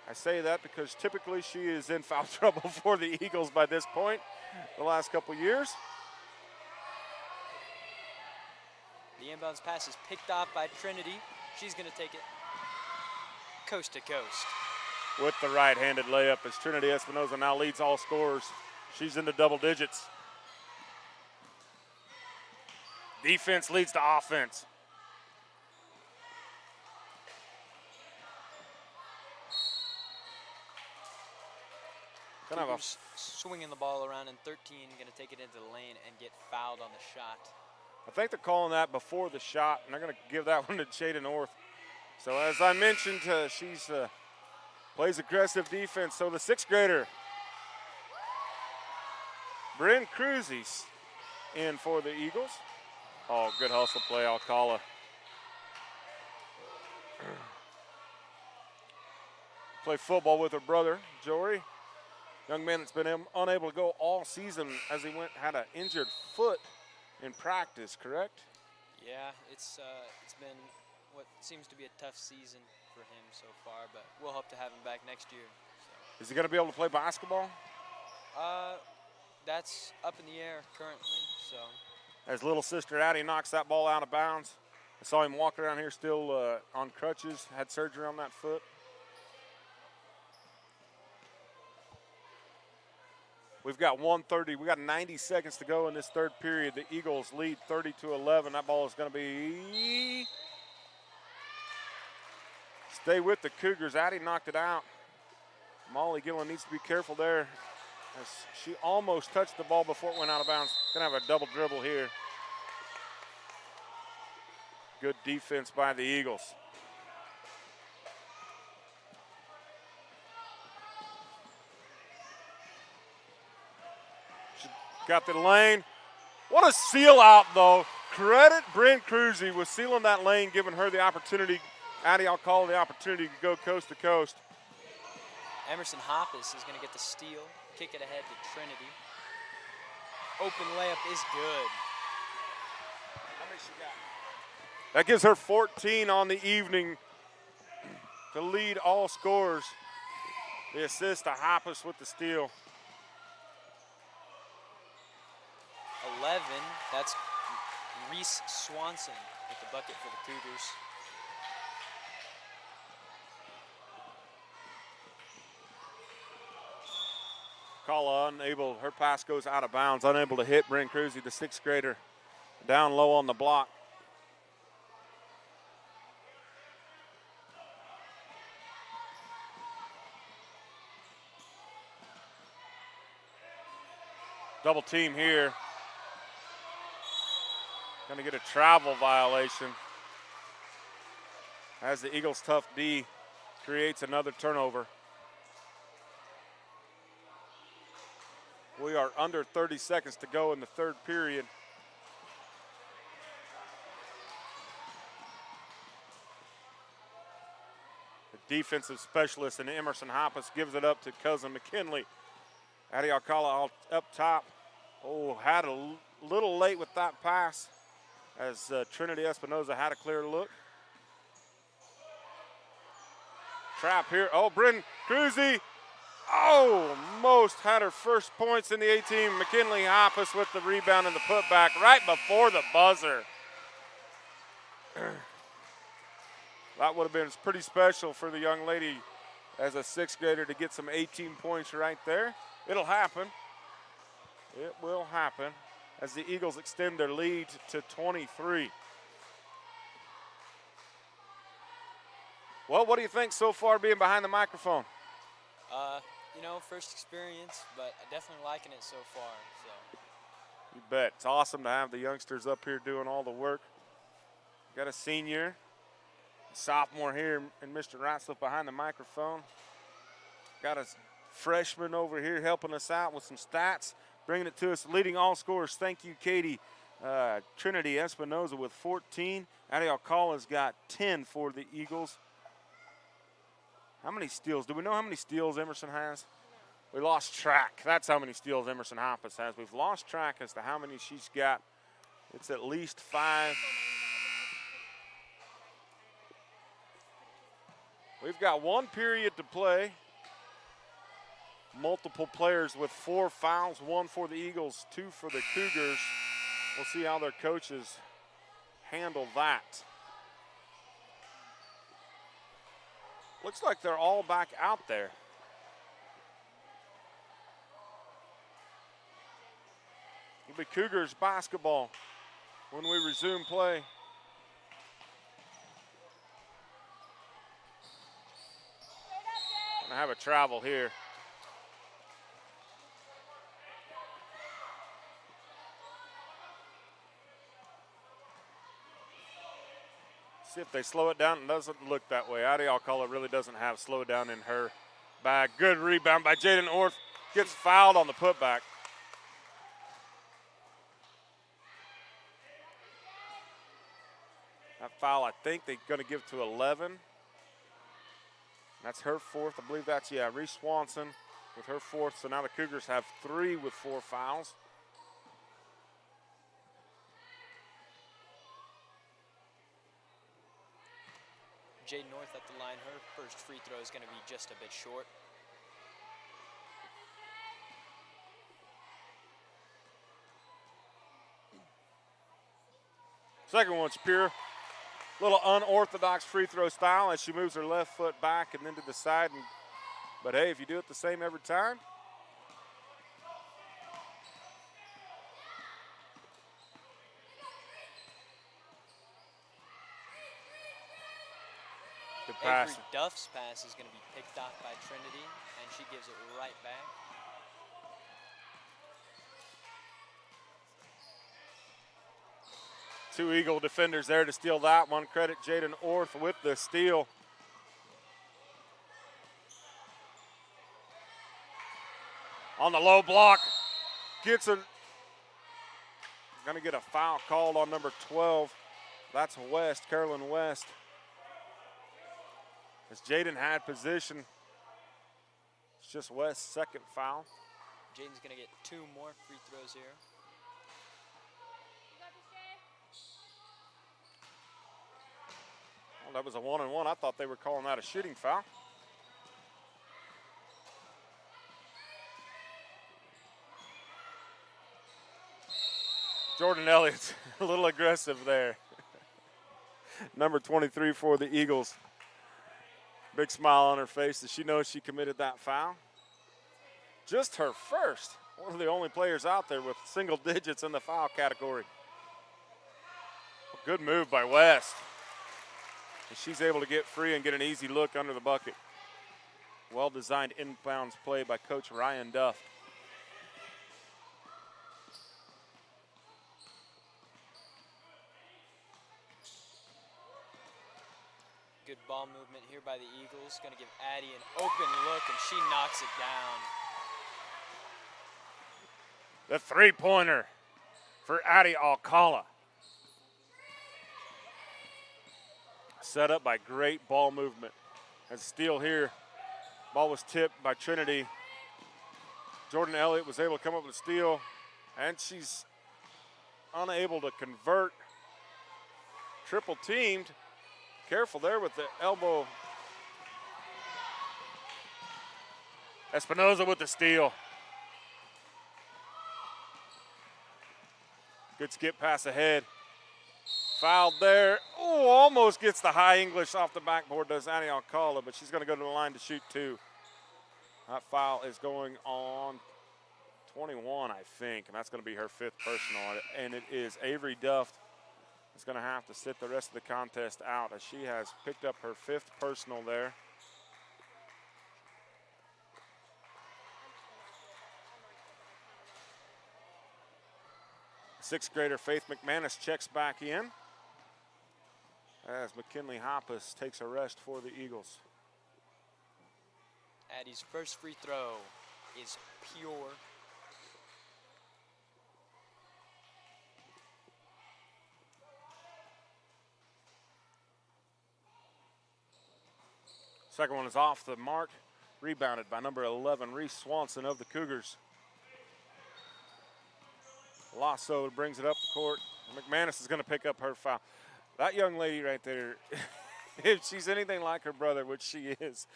I say that because typically she is in foul trouble for the Eagles by this point the last couple years. The inbounds pass is picked off by Trinity. She's going to take it coast to coast. With the right-handed layup as Trinity Espinoza now leads all scorers. She's into double digits. Defense leads to offense. Gonna have swinging the ball around, and 13 going to take it into the lane and get fouled on the shot. I think they're calling that before the shot, and they're going to give that one to Jaden Orth. So as I mentioned, she's plays aggressive defense. So the 6th grader, Bryn Cruzy's in for the Eagles. Oh, good hustle play, Alcala. Play football with her brother, Jory. Young man that's been unable to go all season as he had an injured foot in practice, correct? Yeah, it's been what seems to be a tough season for him so far, but we'll hope to have him back next year. So. Is he going to be able to play basketball? That's up in the air currently, so. As little sister Addie knocks that ball out of bounds. I saw him walk around here still on crutches, had surgery on that foot. We've got 1:30. We got 90 seconds to go in this third period. The Eagles lead 30-11. That ball is going to be stay with the Cougars. Addie knocked it out. Molly Gillen needs to be careful there as she almost touched the ball before it went out of bounds. Going to have a double dribble here. Good defense by the Eagles. Got the lane. What a seal out, though. Credit Bryn Cruzy with sealing that lane, giving her the opportunity. Addie, I'll call the opportunity to go coast to coast. Emerson Hoppus is going to get the steal, kick it ahead to Trinity. Open layup is good. How many she got? That gives her 14 on the evening. to lead all scorers. The assist to Hoppus with the steal. 11, that's Reese Swanson with the bucket for the Cougars. Kala unable, her pass goes out of bounds, unable to hit Bryn Cruzy, the 6th grader, down low on the block. Double team here. Gonna get a travel violation as the Eagles' tough D creates another turnover. We are under 30 seconds to go in the 3rd period. The defensive specialist in Emerson Hoppus gives it up to cousin McKinley. Addie Alcala up top. Oh, had a little late with that pass as Trinity Espinoza had a clear look. Trap here. Oh, Bryn Cruzy. Almost had her first points in the 18. McKinley Hoppus with the rebound and the putback right before the buzzer. That would have been pretty special for the young lady as a 6th grader to get some 18 points right there. It'll happen. It will happen as the Eagles extend their lead to 23. Well, what do you think so far being behind the microphone? You know, first experience, but definitely liking it so far. So. You bet. It's awesome to have the youngsters up here doing all the work. Got a senior, a sophomore here, and Mr. Ratzliff behind the microphone. Got a freshman over here helping us out with some stats, bringing it to us, leading all scorers. Thank you, Katie. Trinity Espinoza with 14. Addie Alcala's got 10 for the Eagles. How many steals? Do we know how many steals Emerson has? We lost track. That's how many steals Emerson Hoppus has. We've lost track as to how many she's got. It's at least 5. We've got 1 period to play. Multiple players with 4 fouls, 1 for the Eagles, 2 for the Cougars. We'll see how their coaches handle that. Looks like they're all back out there. It'll be Cougars basketball when we resume play. Gonna have a travel here. See if they slow it down. It doesn't look that way. Addie Alcala really doesn't have slow down in her bag. Good rebound by Jaden Orth. Gets fouled on the putback. That foul, I think they're going to give to 11. That's her 4th. I believe that's, Reese Swanson with her 4th. So now the Cougars have 3 with 4 fouls. Jaden North at the line, her first free throw is going to be just a bit short. Second one's pure. Little unorthodox free throw style as she moves her left foot back and then to the side. But hey, if you do it the same every time. Good pass. Avery Duff's pass is going to be picked off by Trinity, and she gives it right back. Two Eagle defenders there to steal that one. Credit Jaden Orth with the steal. On the low block. Gets a. Going to get a foul called on number 12. That's West, Carolyn West. As Jaden had position. It's just West's 2nd foul. Jaden's going to get 2 more free throws here. that was a 1-and-1. I thought they were calling that a shooting foul. Jordan Elliott's a little aggressive there. Number 23 for the Eagles. Big smile on her face as she knows she committed that foul. Just her first. One of the only players out there with single digits in the foul category. Good move by West. She's able to get free and get an easy look under the bucket. Well-designed inbounds play by Coach Ryan Duff. Good ball movement here by the Eagles. Going to give Addie an open look, and she knocks it down. The three-pointer for Addie Alcala. Set up by great ball movement. And steal here. Ball was tipped by Trinity. Jordan Elliott was able to come up with a steal, and she's unable to convert. Triple teamed. Careful there with the elbow. Espinoza with the steal. Good skip pass ahead. Fouled there. Oh, almost gets the high English off the backboard, does Annie Alcala, but she's going to go to the line to shoot two. That foul is going on 21, I think, and that's going to be her fifth personal. And it is Avery Duff is going to have to sit the rest of the contest out as she has picked up her fifth personal there. Sixth grader Faith McManus checks back in as McKinley Hoppus takes a rest for the Eagles. Addie's first free throw is pure. Second one is off the mark, rebounded by number 11, Reese Swanson of the Cougars. Lasso brings it up the court. McManus is going to pick up her foul. That young lady right there, if she's anything like her brother, which she is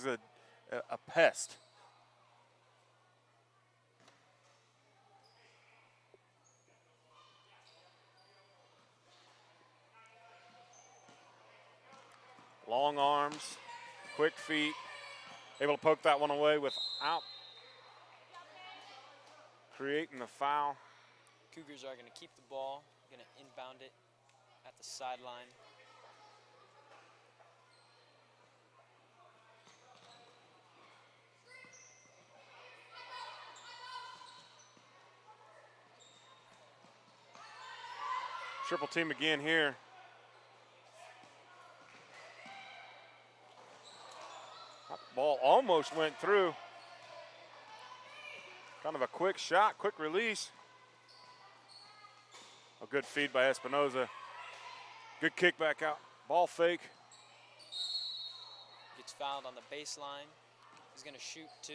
a pest. Long arms, quick feet, able to poke that one away without creating the foul. Cougars are going to keep the ball, going to inbound it at the sideline. Triple team again here. That ball almost went through. Kind of a quick shot, quick release. A good feed by Espinoza. Good kick back out. Ball fake. Gets fouled on the baseline. He's going to shoot two.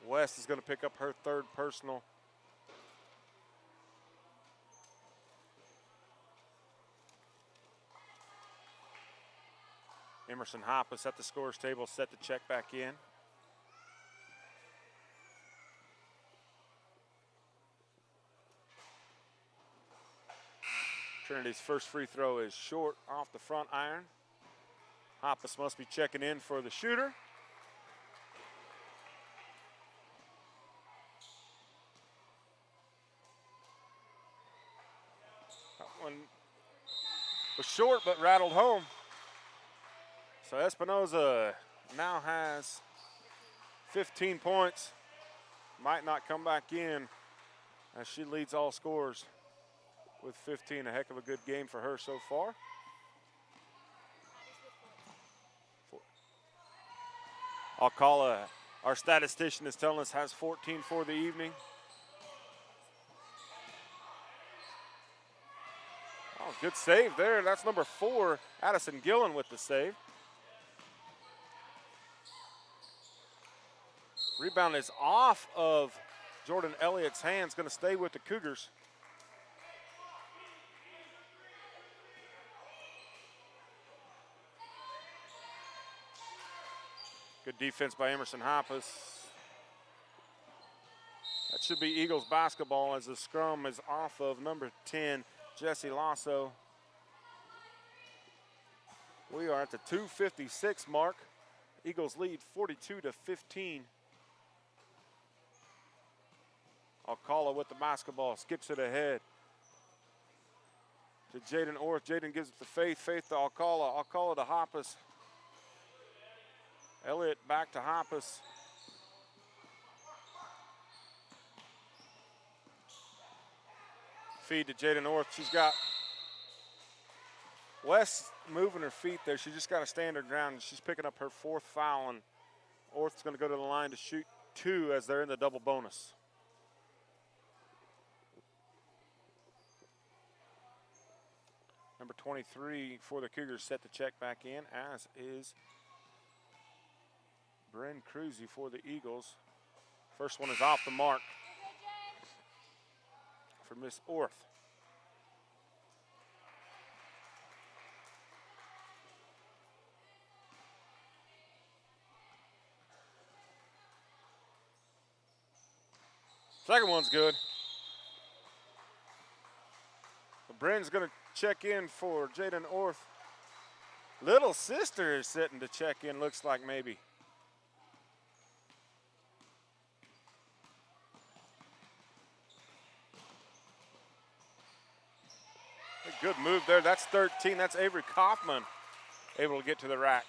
West is going to pick up her third personal. Emerson Hoppus at the scores table, set to check back in. Trinity's first free throw is short off the front iron. Hoppus must be checking in for the shooter. That one was short but rattled home. So Espinoza now has 15 points. Might not come back in as she leads all scorers with 15. A heck of a good game for her so far. Alcala, our statistician is telling us, has 14 for the evening. Oh, good save there. That's number 4, Addison Gillen with the save. Rebound is off of Jordan Elliott's hands, going to stay with the Cougars. Good defense by Emerson Hoppus. That should be Eagles basketball as the scrum is off of number 10, Jesse Lasso. We are at the 2:56 mark. Eagles lead 42-15. Alcala with the basketball, skips it ahead to Jaden Orth. Jaden gives it to Faith. Faith to Alcala. Alcala to Hoppus. Elliott back to Hoppus. Feed to Jaden Orth. She's got Wes moving her feet there. She just got to stand her ground. She's picking up her 4th foul, and Orth's going to go to the line to shoot 2 as they're in the double bonus. Number 23 for the Cougars set to check back in, as is Bryn Cruzy for the Eagles. First one is off the mark for Miss Orth. Second one's good. Bryn's going to check in for Jaden Orth. Little sister is sitting to check in, looks like maybe. A good move there. That's 13. That's Avery Kaufman able to get to the rack.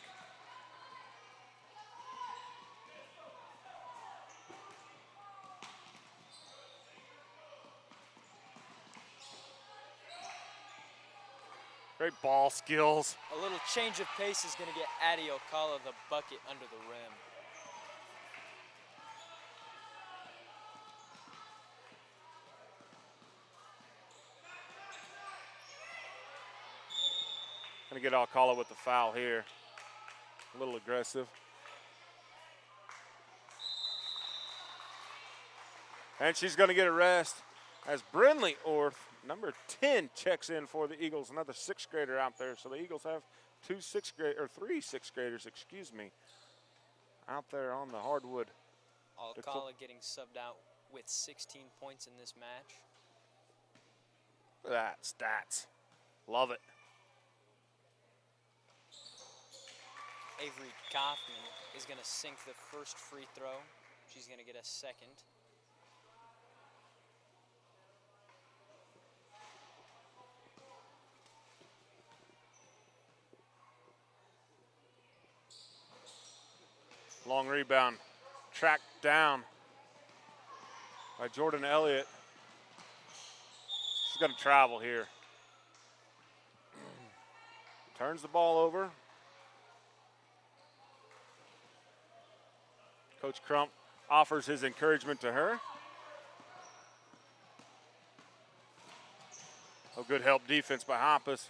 Great ball skills. A little change of pace is going to get Addie Alcala the bucket under the rim. Going to get Alcala with the foul here. A little aggressive. And she's going to get a rest as Brinley Orth, number 10, checks in for the Eagles. Another 6th grader out there. So the Eagles have 3 6th graders, out there on the hardwood. Alcala getting subbed out with 16 points in this match. Look at that stats. Love it. Avery Kaufman is going to sink the first free throw. She's going to get a second. Long rebound, tracked down by Jordan Elliott. She's going to travel here. Turns the ball over. Coach Crump offers his encouragement to her. Oh, good help defense by Hoppus.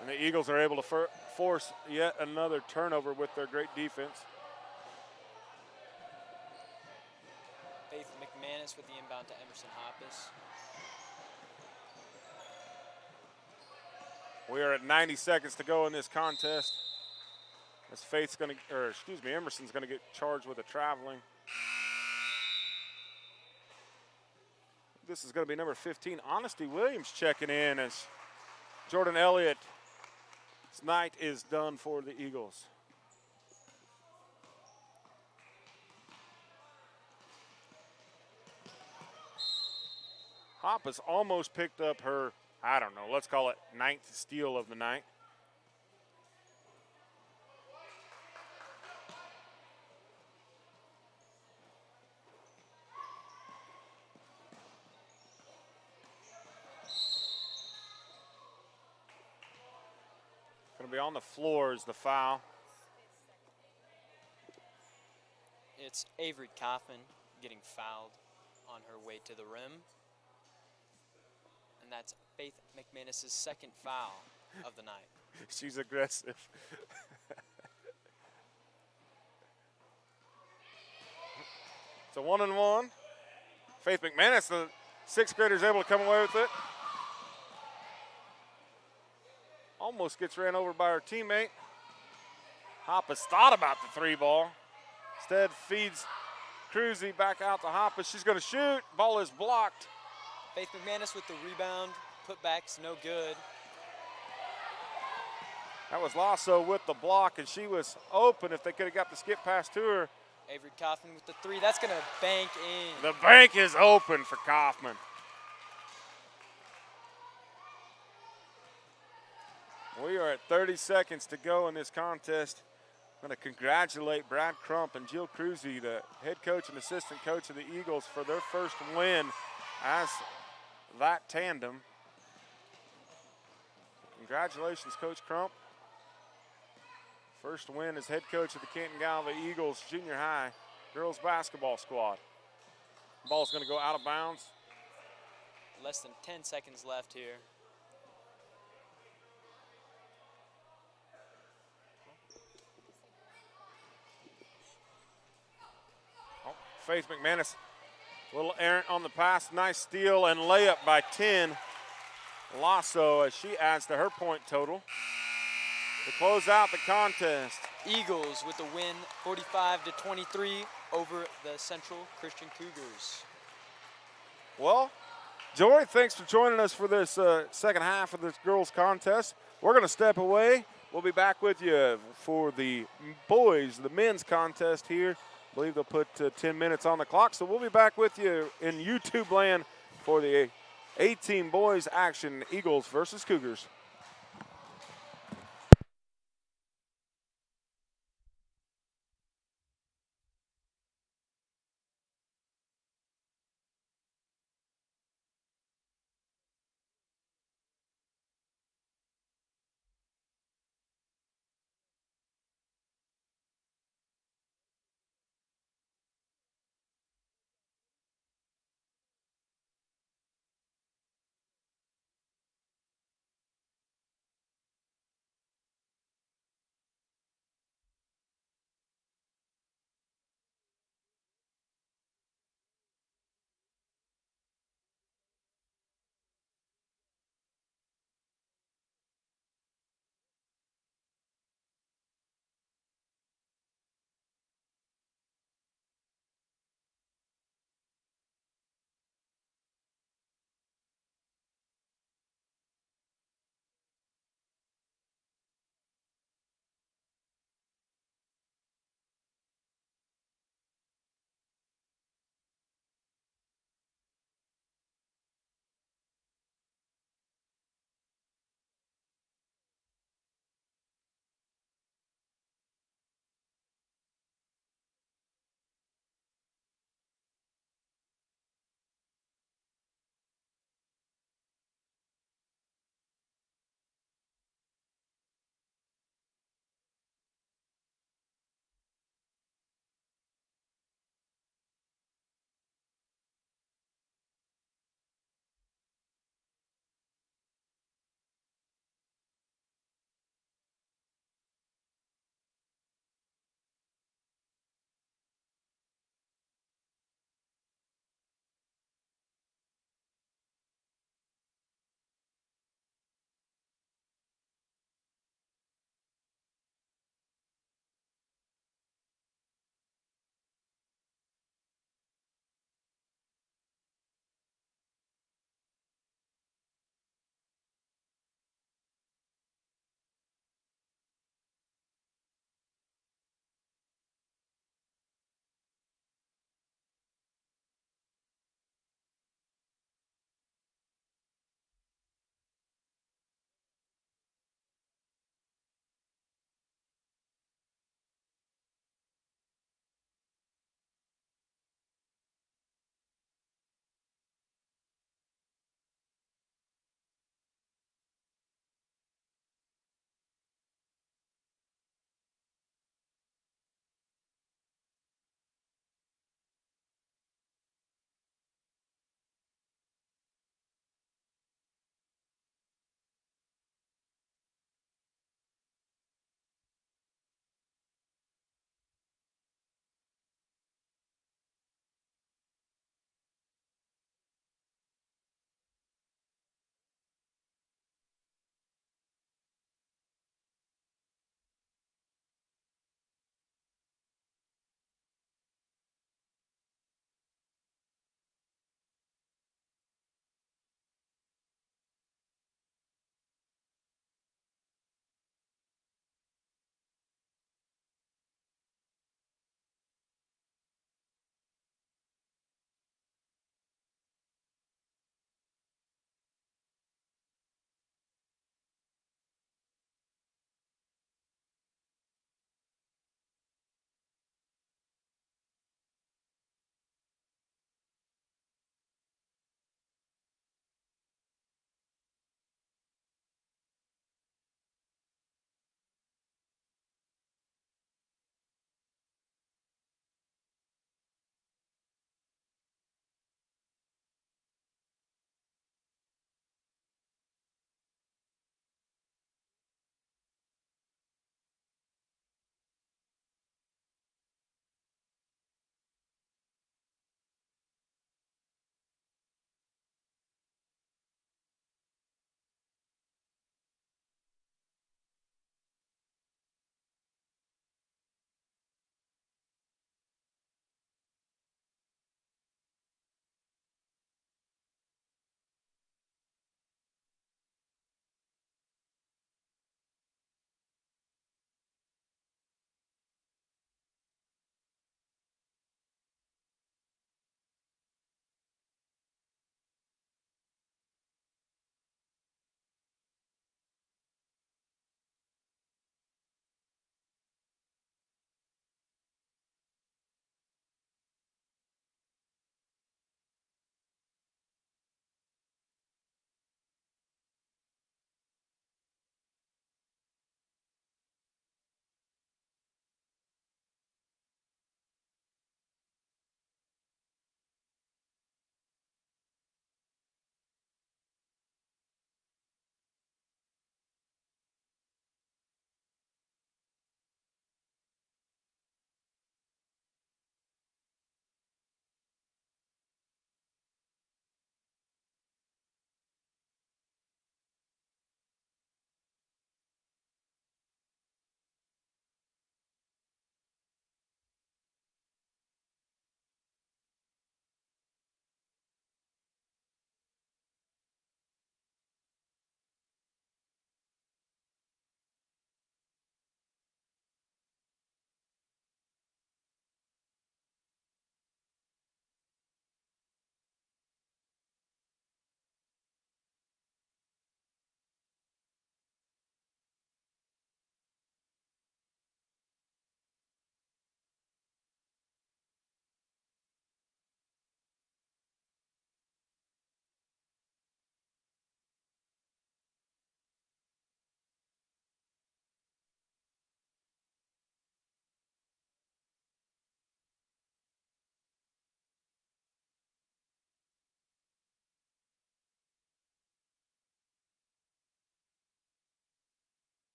And the Eagles are able to force yet another turnover with their great defense. Faith McManus with the inbound to Emerson Hoppus. We are at 90 seconds to go in this contest. As Emerson's going to get charged with a traveling. This is going to be number 15, Honesty Williams, checking in as Jordan Elliott's night is done for the Eagles. Hoppus almost picked up her, I don't know, let's call it 9th steal of the night. Going to be on the floor is the foul. It's Avery Kaufman getting fouled on her way to the rim. And that's Faith McManus' second foul of the night. She's aggressive. It's a 1-and-1. Faith McManus, the 6th grader, is able to come away with it. almost gets ran over by her teammate. Hoppus thought about the 3 ball. Instead feeds Cruzy back out to Hoppus. She's going to shoot. Ball is blocked. Faith McManus with the rebound. Putback's no good. That was Lasso with the block, and she was open if they could have got the skip pass to her. Avery Kaufman with the 3. That's going to bank in. The bank is open for Kaufman. We are at 30 seconds to go in this contest. I'm going to congratulate Brad Crump and Jill Cruzy, the head coach and assistant coach of the Eagles, for their first win as that tandem. Congratulations, Coach Crump. First win as head coach of the Canton-Galva Eagles junior high girls basketball squad. Ball's going to go out of bounds. Less than 10 seconds left here. Oh, Faith McManus, a little errant on the pass. Nice steal and layup by 10. Lasso as she adds to her point total to close out the contest. Eagles with the win, 45-23 over the Central Christian Cougars. Well, Jory, thanks for joining us for this second half of this girls contest. We're going to step away. We'll be back with you for the boys, the men's contest here. I believe they'll put 10 minutes on the clock, so we'll be back with you in YouTube land for the A-team boys action, Eagles versus Cougars.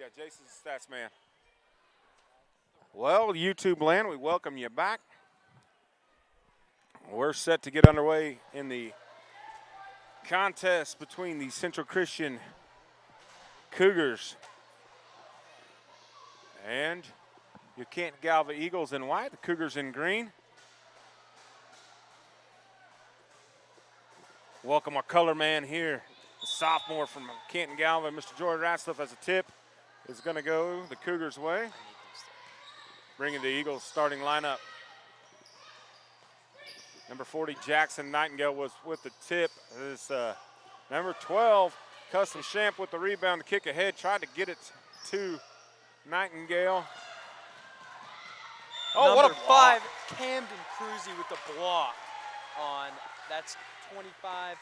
Yeah, Jason's the stats man. Well, YouTube land, we welcome you back. We're set to get underway in the contest between the Central Christian Cougars and your Canton-Galva Eagles in white, the Cougars in green. Welcome our color man here, the sophomore from Canton-Galva, Mr. Jordan Ratcliffe, as a tip is going to go the Cougars' way, bringing the Eagles starting lineup. Number 40, Jackson Nightingale, was with the tip. This number 12, Custom Champ, with the rebound to kick ahead, tried to get it to Nightingale. Oh, what a 5, Camden Cruzy with the block on, that's 25.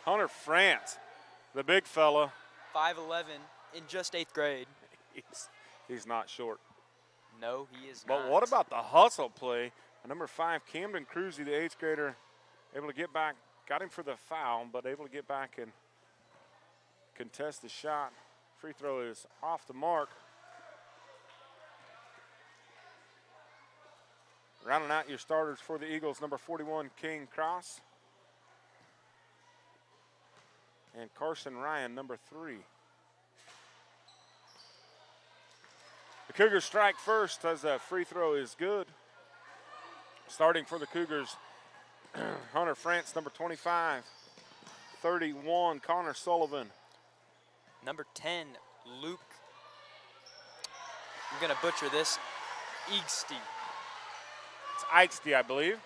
Hunter France, the big fella. 5'11", in just 8th grade. He's not short. No, he is not. But what about the hustle play? Number 5, Camden Cruzy, the 8th grader, able to get back, got him for the foul, but able to get back and contest the shot. Free throw is off the mark. Rounding out your starters for the Eagles, number 41, Kane Cross. And Carson Ryan, number 3. The Cougars strike first as a free throw is good. Starting for the Cougars, Hunter France, number 25. 31, Connor Sullivan. Number 10, Luke, I'm going to butcher this, Eagsty. It's Eichsty, I believe.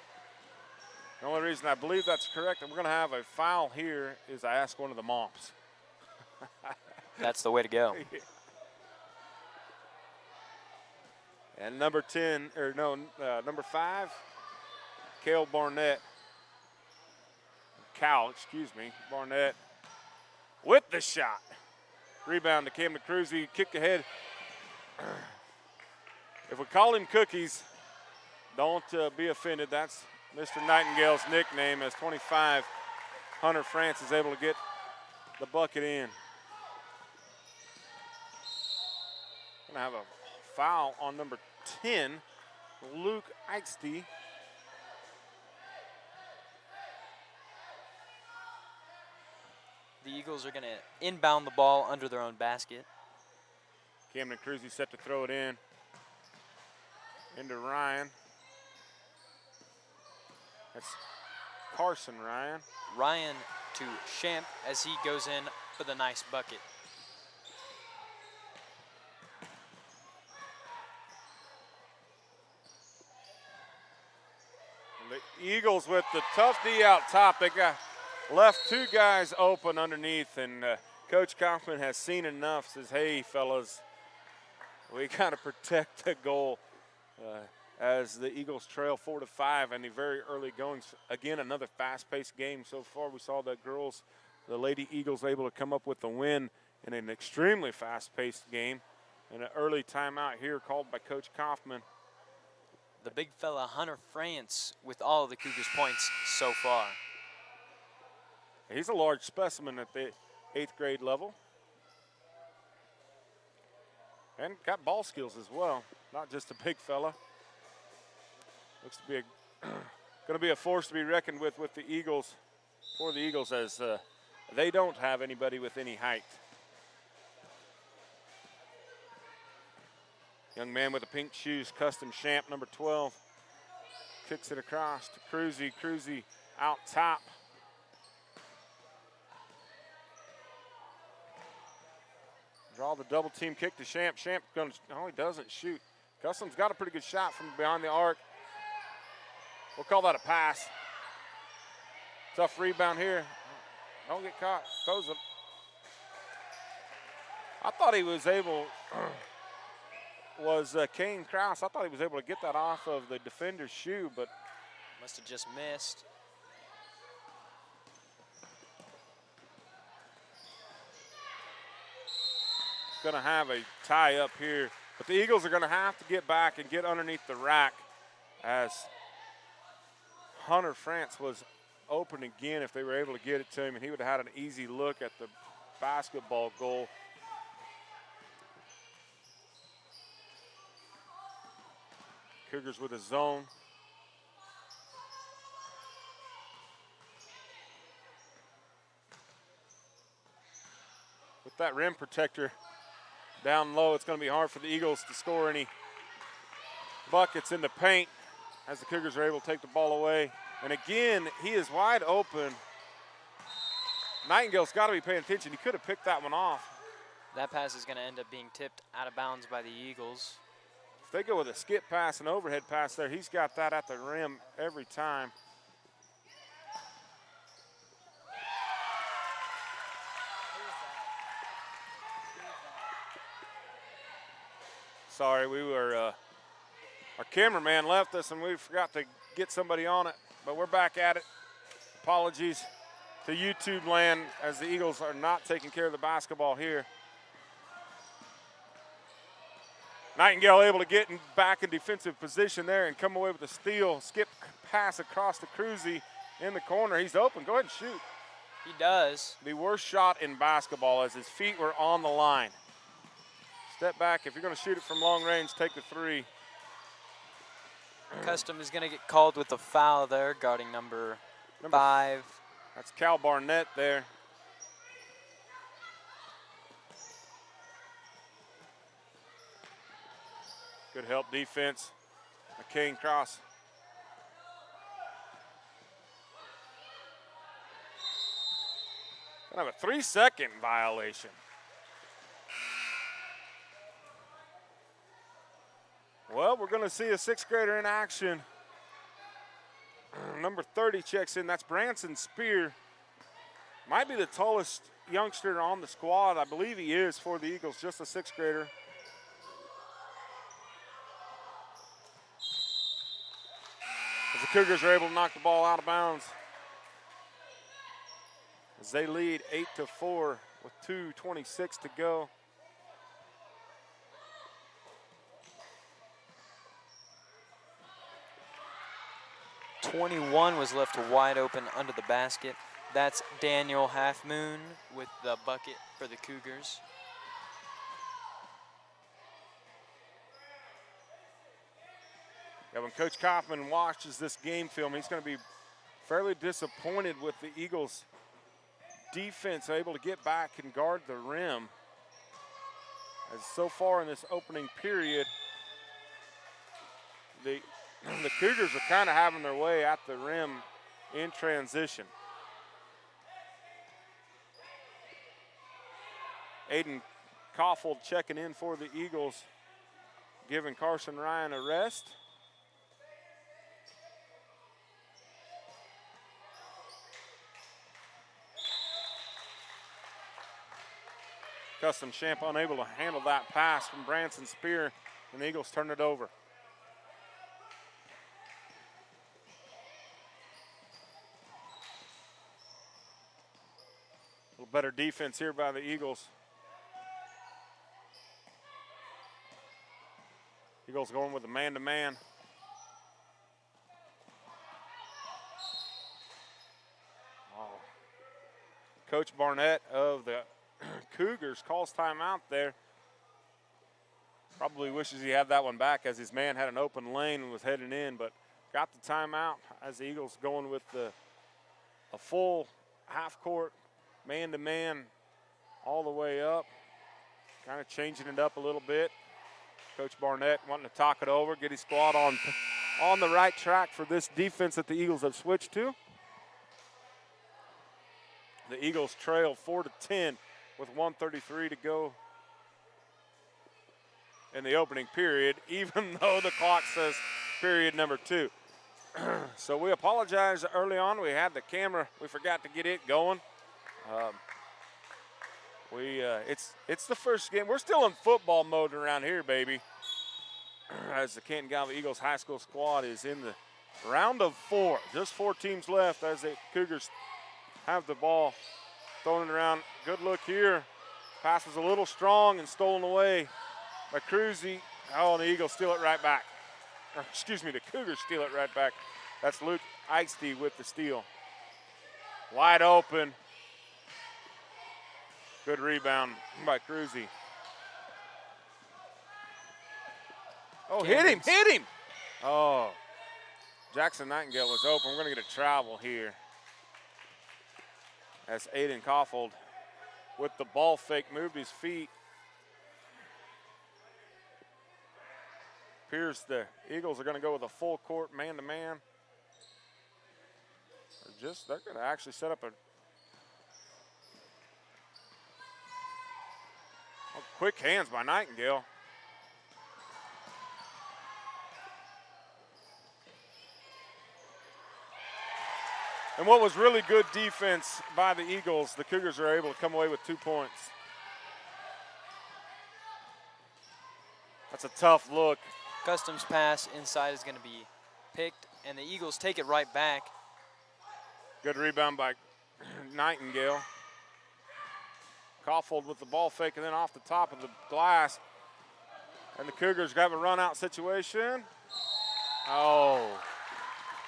The only reason I believe that's correct, and we're going to have a foul here, is I asked one of the moms. That's the way to go. And number 10, or no, number 5, Cale Barnett. Barnett with the shot. Rebound to Camden Cruzy, kick ahead. If we call him Cookies, don't be offended. That's Mr. Nightingale's nickname, as 25, Hunter France is able to get the bucket in. Gonna have a foul on number 10, Luke Eichsty. The Eagles are going to inbound the ball under their own basket. Camden Cruzy set to throw it in. Into Ryan. That's Carson Ryan. Ryan to Champ as he goes in for the nice bucket. And the Eagles with the tough D out top. They got left 2 guys open underneath, and Coach Kaufman has seen enough, says, hey, fellas, we got to protect the goal as the Eagles trail 4-5 in the very early goings. Again, another fast-paced game so far. We saw the Lady Eagles able to come up with the win in an extremely fast-paced game. And an early timeout here called by Coach Kaufman. The big fella, Hunter France, with all of the Cougars' points so far. He's a large specimen at the 8th grade level. And got ball skills as well, not just a big fella. Looks to be going to be a force to be reckoned with the Eagles, for the Eagles, as they don't have anybody with any height. Young man with the pink shoes, Custom Champ, number 12. Kicks it across to Cruzy. Cruzy out top. Draw the double team kick to Champ. Champ going to, oh, he doesn't shoot. Custom's got a pretty good shot from behind the arc. We'll call that a pass. Tough rebound here. Don't get caught. Throws it. I thought he was able, Kane Krause. I thought he was able to get that off of the defender's shoe, but must have just missed. Going to have a tie up here, but the Eagles are going to have to get back and get underneath the rack, as Hunter France was open again if they were able to get it to him, and he would have had an easy look at the basketball goal. Cougars with a zone. With that rim protector down low, it's going to be hard for the Eagles to score any buckets in the paint as the Cougars are able to take the ball away. And again, he is wide open. Nightingale's got to be paying attention. He could have picked that one off. That pass is going to end up being tipped out of bounds by the Eagles. If they go with a skip pass and overhead pass there, he's got that at the rim every time. Sorry, we were, our cameraman left us and we forgot to get somebody on it, but we're back at it. Apologies to YouTube land as the Eagles are not taking care of the basketball here. Nightingale able to get back in defensive position there and come away with a steal. Skip pass across to Cruzy in the corner. He's open. Go ahead and shoot. He does. The worst shot in basketball as his feet were on the line. Step back. If you're going to shoot it from long range, take the three. Custom is going to get called with a foul there, guarding number 5. That's Cal Barnett there. Good help defense. McCain cross. Gonna have a 3-second violation. Well, we're gonna see a 6th grader in action. Number 30 checks in. That's Branson Spear. Might be the tallest youngster on the squad. I believe he is for the Eagles, just a 6th grader. As the Cougars are able to knock the ball out of bounds. As they lead 8-4 with 2:26 to go. .21 was left wide open under the basket. That's Daniel Half Moon with the bucket for the Cougars. Yeah, when Coach Kaufman watches this game film, he's going to be fairly disappointed with the Eagles' defense able to get back and guard the rim. As so far in this opening period, the Cougars are kind of having their way at the rim in transition. Aiden Koffold checking in for the Eagles, giving Carson Ryan a rest. Custom Champ unable to handle that pass from Branson Spear, and the Eagles turn it over. A little better defense here by the Eagles. Eagles going with a man-to-man. Oh. Coach Barnett of the Cougars calls timeout there. Probably wishes he had that one back as his man had an open lane and was heading in, but got the timeout as the Eagles going with a full half-court man-to-man all the way up. Kind of changing it up a little bit. Coach Barnett wanting to talk it over, get his squad on the right track for this defense that the Eagles have switched to. The Eagles trail 4-10 with 1:33 to go in the opening period, even though the clock says period number 2. So we apologize early on. We had the camera, we forgot to get it going. It's the first game. We're still in football mode around here, baby. As the Canton-Galva Eagles high school squad is in the round of 4. Just 4 teams left as the Cougars have the ball, throwing it around. Good look here. Pass was a little strong and stolen away by Cruzy. Oh, and the Eagles steal it right back. Or, excuse me, the Cougars steal it right back. That's Luke Eichste with the steal. Wide open. Good rebound by Cruzy. Oh, hit him. Oh, Jackson Nightingale was open. We're going to get a travel here. As Aiden Koffold, with the ball fake, moved his feet. Appears the Eagles are going to go with a full court man-to-man. They're going to actually set up a quick hands by Nightingale. And what was really good defense by the Eagles, the Cougars are able to come away with 2 points. That's a tough look. Custom's pass inside is going to be picked, and the Eagles take it right back. Good rebound by Nightingale. Koffold with the ball fake, and then off the top of the glass. And the Cougars have a run-out situation. Oh.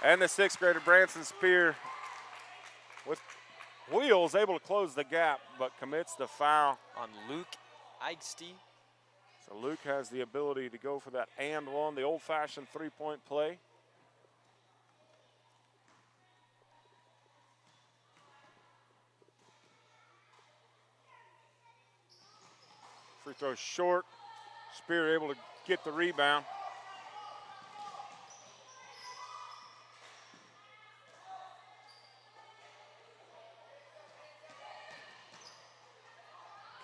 And the sixth grader, Branson Spear, with wheels, able to close the gap, but commits the foul on Luke Eigsty. So Luke has the ability to go for that and one, the old-fashioned three-point play. Free throw short. Spear able to get the rebound.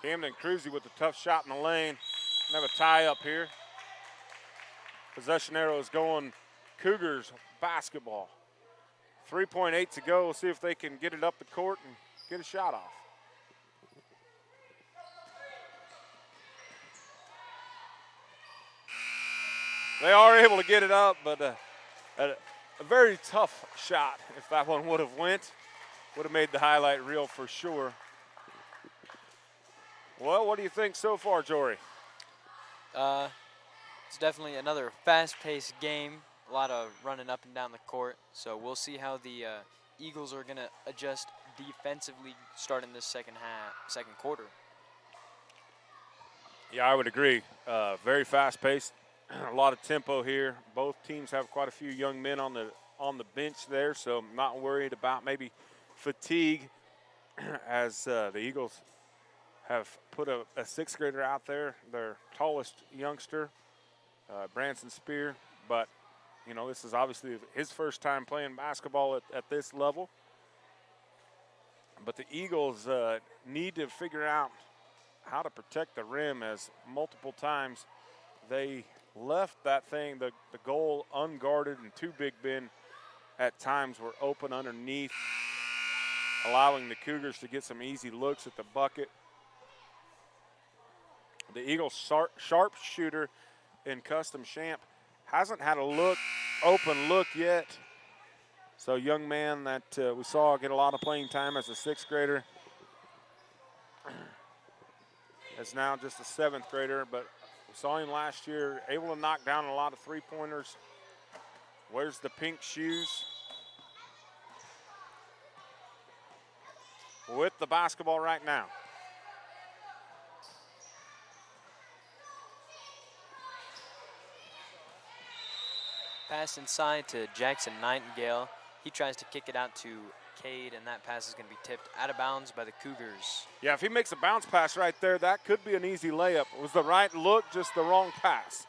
Camden Cruzy with a tough shot in the lane. And have a tie up here. Possession arrow is going Cougars basketball. 3.8 to go. We'll see if they can get it up the court and get a shot off. They are able to get it up, but a very tough shot. If that one would have went, would have made the highlight reel for sure. Well, what do you think so far, Jory? It's definitely another fast-paced game. A lot of running up and down the court. So we'll see how the Eagles are going to adjust defensively starting this second quarter. Yeah, I would agree. Very fast-paced. A lot of tempo here. Both teams have quite a few young men on the bench there, so I'm not worried about maybe fatigue as the Eagles have put a sixth grader out there, their tallest youngster, Branson Spear. But, you know, this is obviously his first time playing basketball at this level. But the Eagles need to figure out how to protect the rim, as multiple times they left that thing, the goal unguarded, and two big men at times were open underneath, allowing the Cougars to get some easy looks at the bucket. The Eagles sharpshooter in Custom Champ hasn't had a open look yet. So young man that we saw get a lot of playing time as a sixth grader is now just a seventh grader, but we saw him last year able to knock down a lot of three-pointers. Wears the pink shoes. With the basketball right now. Pass inside to Jackson Nightingale. He tries to kick it out to Cade, and that pass is going to be tipped out of bounds by the Cougars. Yeah, if he makes a bounce pass right there, that could be an easy layup. It was the right look, just the wrong pass.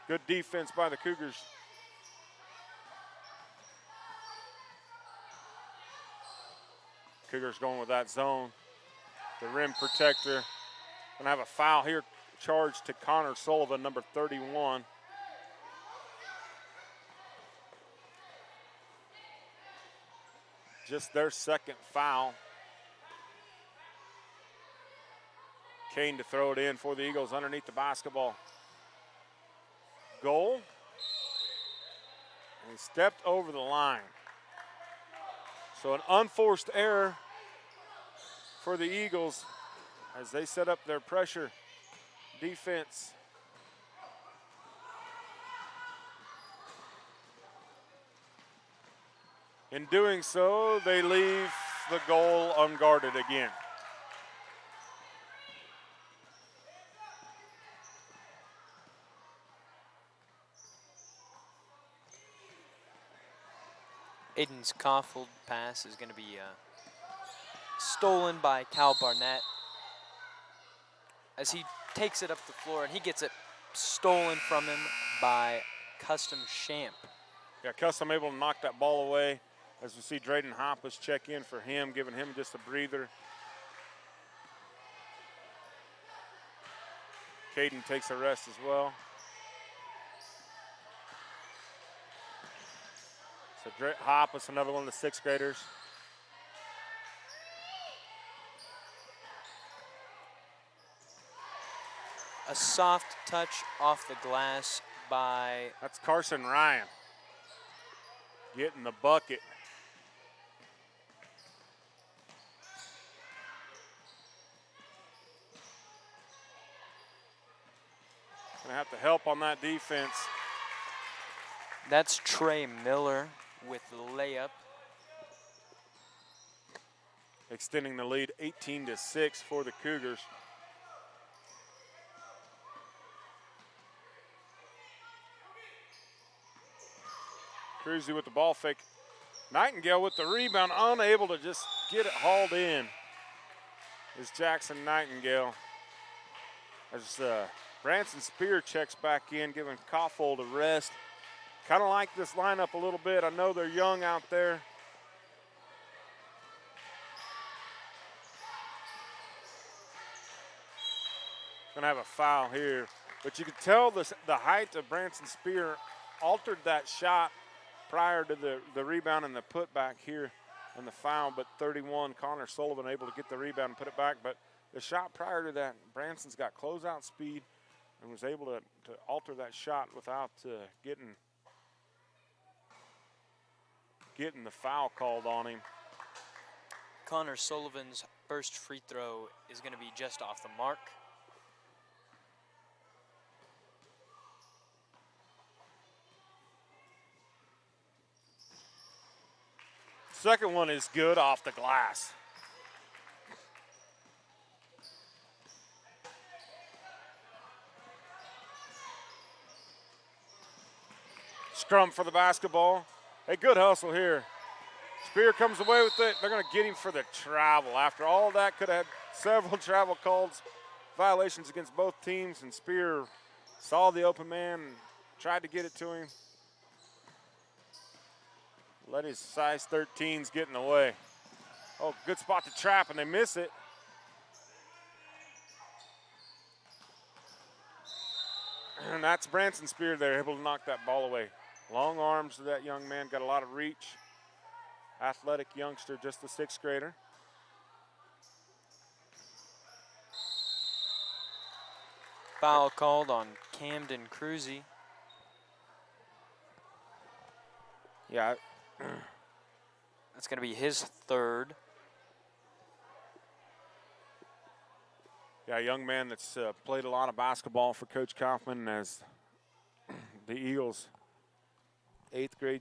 Good defense by the Cougars. Cougars going with that zone. The rim protector. Gonna have a foul here charged to Connor Sullivan, number 31. Just their second foul. Kane to throw it in for the Eagles underneath the basketball goal. And he stepped over the line. So an unforced error for the Eagles as they set up their pressure defense. In doing so, they leave the goal unguarded again. Aiden's Koffold pass is going to be stolen by Cal Barnett as he takes it up the floor, and he gets it stolen from him by Custom Champ. Yeah, Custom able to knock that ball away. As we see Drayden Hoppus check in for him, giving him just a breather. Caden takes a rest as well. So Hoppus, another one of the sixth graders. A soft touch off the glass by... That's Carson Ryan getting the bucket. Gonna have to help on that defense. That's Trey Miller with the layup. Extending the lead 18-6 for the Cougars. Cruzy with the ball fake. Nightingale with the rebound, unable to just get it hauled in. Is Jackson Nightingale. As Branson Spear checks back in, giving Koffold a rest. Kind of like this lineup a little bit. I know they're young out there. Gonna have a foul here, but you can tell the height of Branson Spear altered that shot prior to the rebound and the putback here and the foul, but 31, Connor Sullivan able to get the rebound and put it back, but the shot prior to that, Branson's got closeout speed and was able to alter that shot without getting the foul called on him. Connor Sullivan's first free throw is going to be just off the mark. Second one is good off the glass. Scrum for the basketball. Hey, good hustle here. Spear comes away with it. They're going to get him for the travel. After all that, could have had several travel calls, violations against both teams, and Spear saw the open man and tried to get it to him. Let his size 13s get in the way. Oh, good spot to trap, and they miss it. And that's Branson Spear there, able to knock that ball away. Long arms to that young man, got a lot of reach. Athletic youngster, just a sixth grader. Foul called on Camden Cruzy. Yeah. That's going to be his third. Yeah, a young man that's played a lot of basketball for Coach Kaufman as the Eagles' 8th grade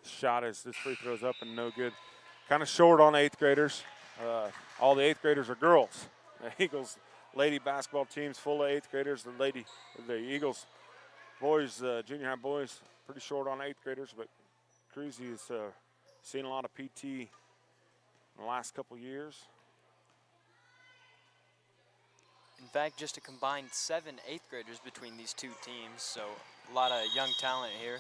shot as this free throw's up and no good. Kind of short on 8th graders. All the 8th graders are girls. The Eagles lady basketball team's full of 8th graders. The Eagles boys, junior high boys, pretty short on 8th graders, but Cruzy has seen a lot of PT in the last couple years. In fact, just a combined 7 8th graders between these two teams, so a lot of young talent here.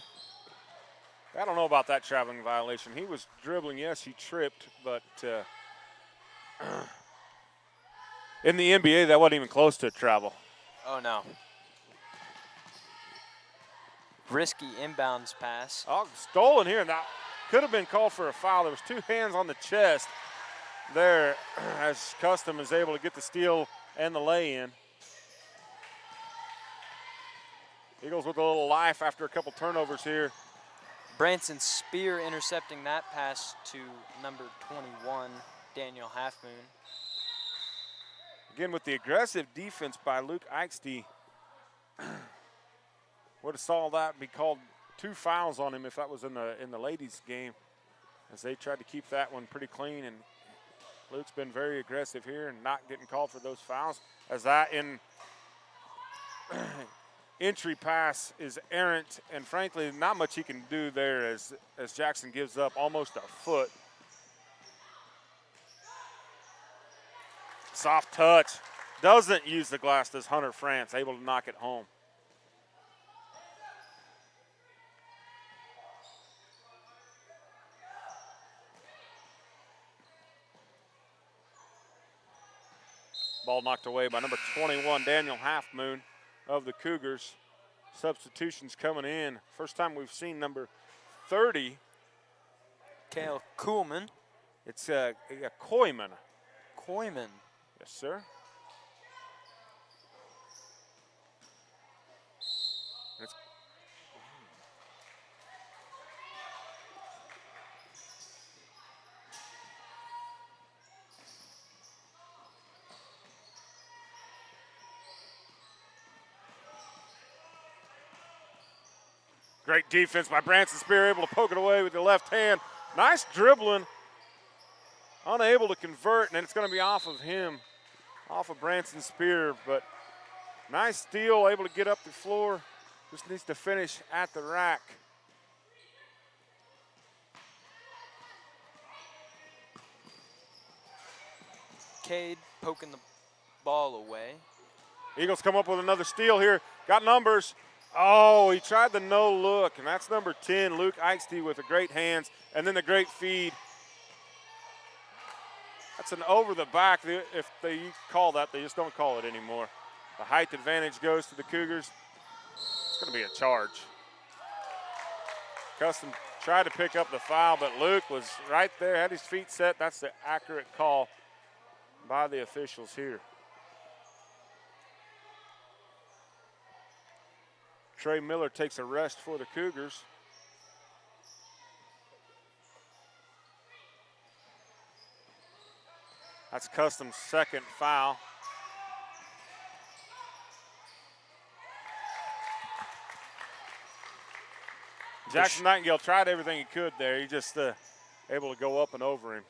I don't know about that traveling violation. He was dribbling, yes, he tripped, but in the NBA, that wasn't even close to a travel. Oh, no. Risky inbounds pass. Oh, stolen here. That could have been called for a foul. There was 2 hands on the chest there as Custom is able to get the steal and the lay-in. Eagles with a little life after a couple turnovers here. Branson Spear intercepting that pass to number 21, Daniel Halfmoon. Again, with the aggressive defense by Luke Eichste, would have saw that be called 2 fouls on him if that was in the ladies' game, as they tried to keep that one pretty clean. And Luke's been very aggressive here and not getting called for those fouls. As that entry pass is errant, and frankly, not much he can do there as Jackson gives up almost a foot. Soft touch. Doesn't use the glass, does Hunter France, able to knock it home. Ball knocked away by number 21, Daniel Halfmoon of the Cougars. Substitutions coming in. First time we've seen number 30. Kale Kuhlman. It's Koyman. Koyman. Yes, sir. It's great defense by Branson Spear, able to poke it away with the left hand. Nice dribbling. Unable to convert, and it's going to be off of him, off of Branson Spear, but nice steal, able to get up the floor. Just needs to finish at the rack. Cade poking the ball away. Eagles come up with another steal here. Got numbers. Oh, he tried the no look, and that's number 10, Luke Eichste, with the great hands, and then the great feed. That's an over the back. If they call that, they just don't call it anymore. The height advantage goes to the Cougars. It's going to be a charge. Custom tried to pick up the foul, but Luke was right there, had his feet set. That's the accurate call by the officials here. Trey Miller takes a rest for the Cougars. That's Custom's second foul. Jackson Nightingale tried everything he could there. He just able to go up and over him.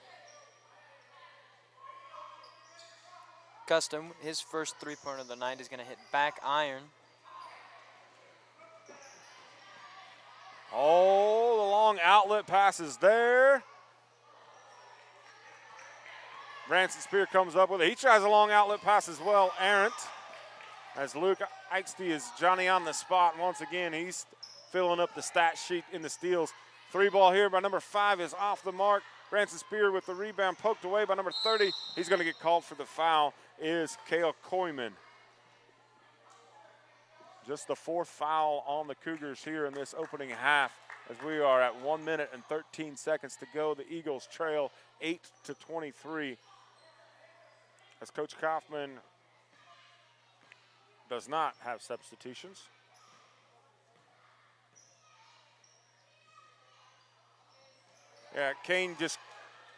Custom, his first three-pointer of the night is going to hit back iron. Oh, the long outlet passes there. Branson Spear comes up with it. He tries a long outlet pass as well, errant. As Luke Eichste is Johnny on the spot once again. He's filling up the stat sheet in the steals. Three ball here by number 5 is off the mark. Branson Spear with the rebound poked away by number 30. He's going to get called for the foul, is Cale Koyman. Just the fourth foul on the Cougars here in this opening half as we are at 1 minute and 13 seconds to go. The Eagles trail 8-23. As Coach Kaufman does not have substitutions. Yeah, Kane just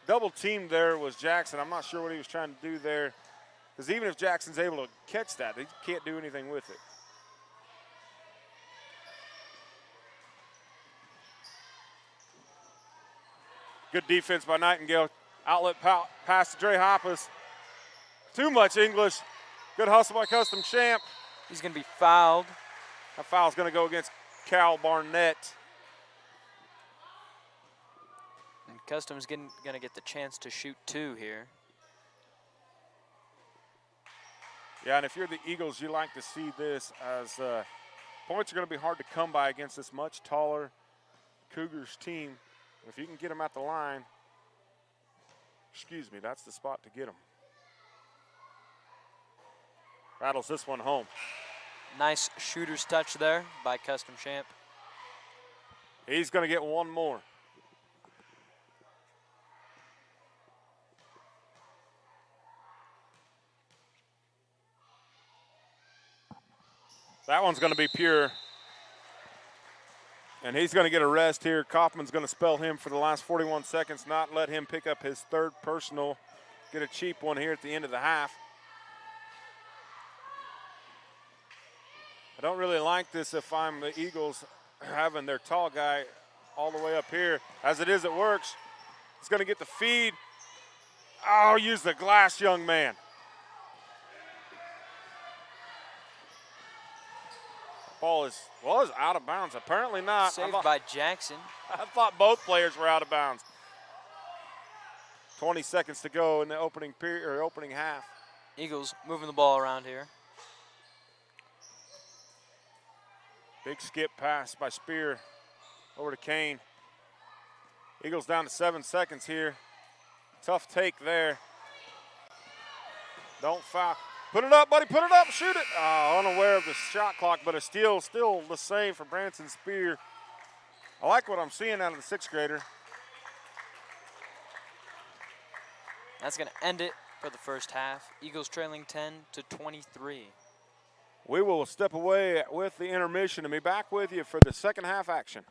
double teamed there was Jackson. I'm not sure what he was trying to do there, because even if Jackson's able to catch that, he can't do anything with it. Good defense by Nightingale. Outlet pass to Dre Hoppus. Too much English. Good hustle by Custom Champ. He's going to be fouled. That foul's going to go against Cal Barnett. And Custom's going to get the chance to shoot 2 here. Yeah, and if you're the Eagles, you like to see this as points are going to be hard to come by against this much taller Cougars team. If you can get them at the line, that's the spot to get them. Rattles this one home. Nice shooter's touch there by Custom Champ. He's going to get one more. That one's going to be pure. And he's going to get a rest here. Kaufman's going to spell him for the last 41 seconds, not let him pick up his third personal. Get a cheap one here at the end of the half. I don't really like this if I'm the Eagles having their tall guy all the way up here. As it is, it works. He's going to get the feed. Oh, use the glass, young man. Ball was out of bounds. Apparently not. Saved by Jackson. I thought both players were out of bounds. 20 seconds to go in the opening period or opening half. Eagles moving the ball around here. Big skip pass by Spear over to Kane. Eagles down to 7 seconds here. Tough take there. Don't foul. Put it up, buddy, put it up, shoot it. Unaware of the shot clock, but it's still the same for Branson Spear. I like what I'm seeing out of the sixth grader. That's going to end it for the first half. Eagles trailing 10-23. We will step away with the intermission and be back with you for the second half action.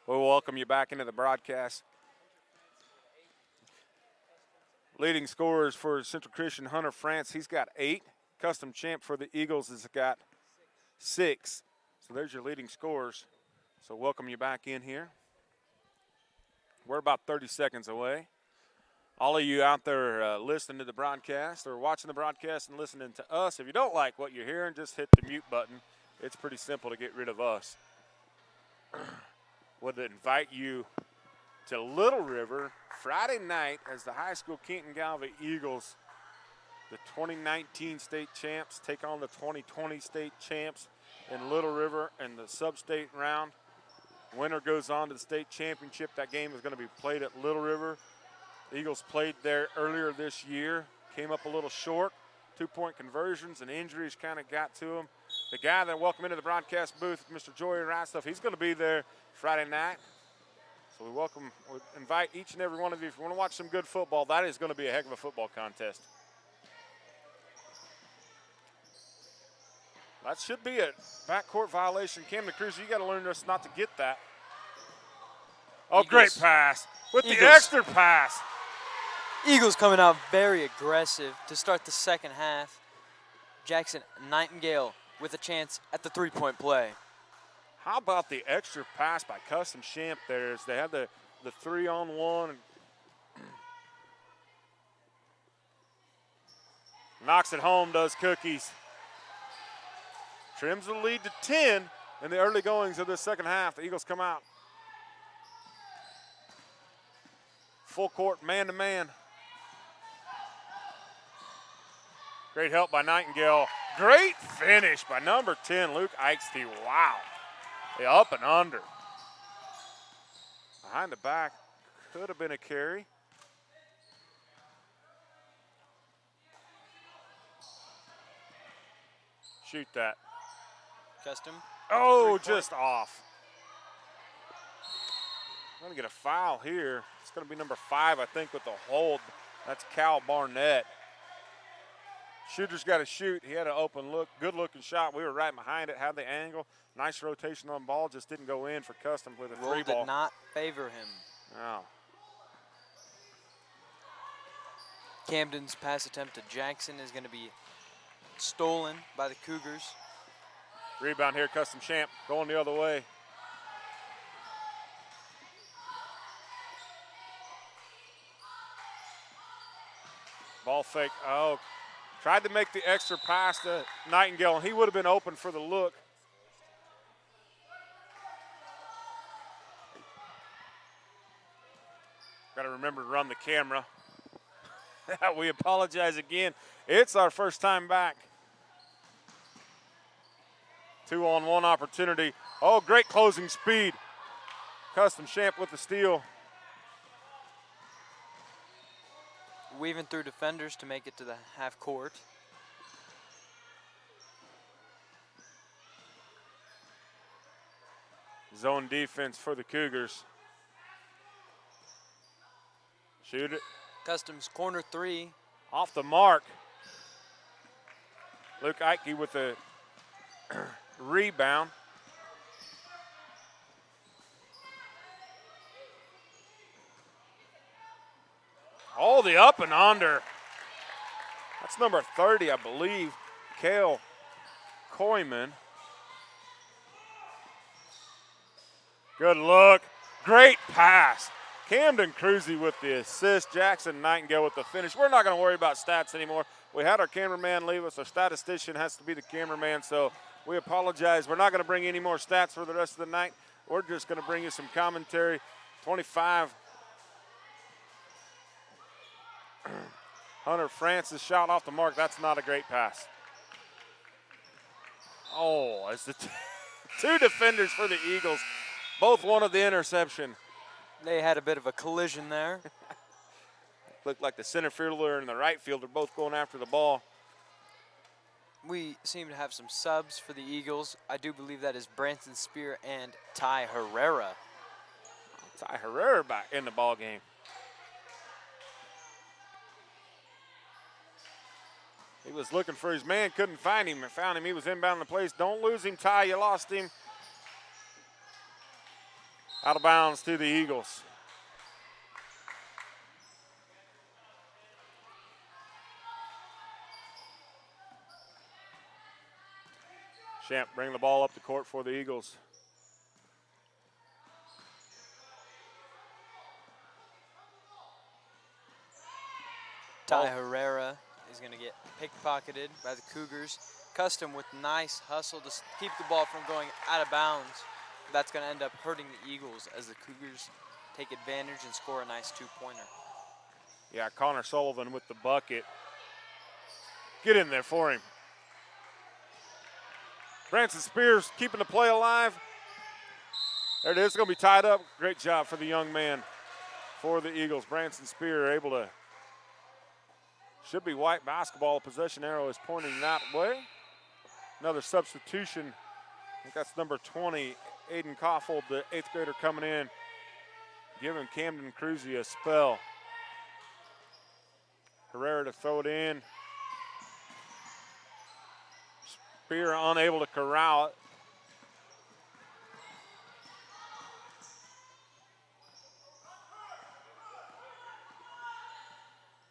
We'll welcome you back into the broadcast. Leading scorers for Central Christian, Hunter France, he's got 8. Custom champ for the Eagles has got 6. So there's your leading scorers. So welcome you back in here. We're about 30 seconds away. All of you out there listening to the broadcast or watching the broadcast and listening to us, if you don't like what you're hearing, just hit the mute button. It's pretty simple to get rid of us. Would invite you to Little River Friday night as the high school Canton-Galva Eagles, the 2019 state champs, take on the 2020 state champs in Little River in the sub-state round. Winner goes on to the state championship. That game is going to be played at Little River. The Eagles played there earlier this year, came up a little short. 2-point conversions and injuries kind of got to them. The guy that welcomed into the broadcast booth, Mr. Joey Rastoff, he's going to be there Friday night. So we invite each and every one of you, if you want to watch some good football, that is going to be a heck of a football contest. That should be a backcourt violation. Camden Cruz, you got to learn this not to get that. Oh, Eagles. Great pass with Eagles. the extra pass. Eagles coming out very aggressive to start the second half. Jackson Nightingale with a chance at the 3-point play. How about the extra pass by Custom Champ there as they had the 3-on-1. Knocks it home, does Cookies. Trims the lead to 10 in the early goings of this second half. The Eagles come out. Full court, man-to-man. Great help by Nightingale. Great finish by number 10, Luke Eichste. Wow. The up and under. Behind the back, could have been a carry. Shoot that. Custom. Oh, just off. I'm going to get a foul here. It's going to be number 5, I think, with the hold. That's Cal Barnett. Shooter's got to shoot. He had an open look, good-looking shot. We were right behind it, had the angle. Nice rotation on ball, just didn't go in for Custom with a 3 Roll ball. did not favor him. No. Camden's pass attempt to Jackson is going to be stolen by the Cougars. Rebound here, Custom Champ going the other way. Ball fake. Oh, tried to make the extra pass to Nightingale, and he would have been open for the look. Got to remember to run the camera. We apologize again. It's our first time back. 2-on-1 opportunity. Oh, great closing speed. Custom Champ with the steal. Weaving through defenders to make it to the half court. Zone defense for the Cougars. Shoot it. Custom's corner 3. Off the mark. Luke Eike with the rebound. Oh, the up and under. That's number 30, I believe, Kale Koyman. Good look. Great pass. Camden Cruzy with the assist. Jackson Nightingale with the finish. We're not going to worry about stats anymore. We had our cameraman leave us. Our statistician has to be the cameraman, so we apologize. We're not going to bring any more stats for the rest of the night. We're just going to bring you some commentary. 25. Hunter Francis shot off the mark. That's not a great pass. Oh, it's the two defenders for the Eagles. Both wanted the interception. They had a bit of a collision there. Looked like the center fielder and the right fielder both going after the ball. We seem to have some subs for the Eagles. I do believe that is Branson Spear and Ty Herrera. Ty Herrera back in the ball game. He was looking for his man, couldn't find him. Found him, he was inbound the place. Don't lose him, Ty, you lost him. Out of bounds to the Eagles. Champ bringing the ball up the court for the Eagles. Ty Herrera is going to get pickpocketed by the Cougars. Custom with nice hustle to keep the ball from going out of bounds. That's going to end up hurting the Eagles as the Cougars take advantage and score a nice two-pointer. Yeah, Connor Sullivan with the bucket. Get in there for him. Branson Spears keeping the play alive. There it is, it's going to be tied up. Great job for the young man for the Eagles. Branson Spear able to, should be white basketball. Possession arrow is pointing that way. Another substitution. I think that's number 20, Aiden Koffold, the 8th grader coming in, giving Camden Cruzy a spell. Herrera to throw it in. Spear unable to corral it.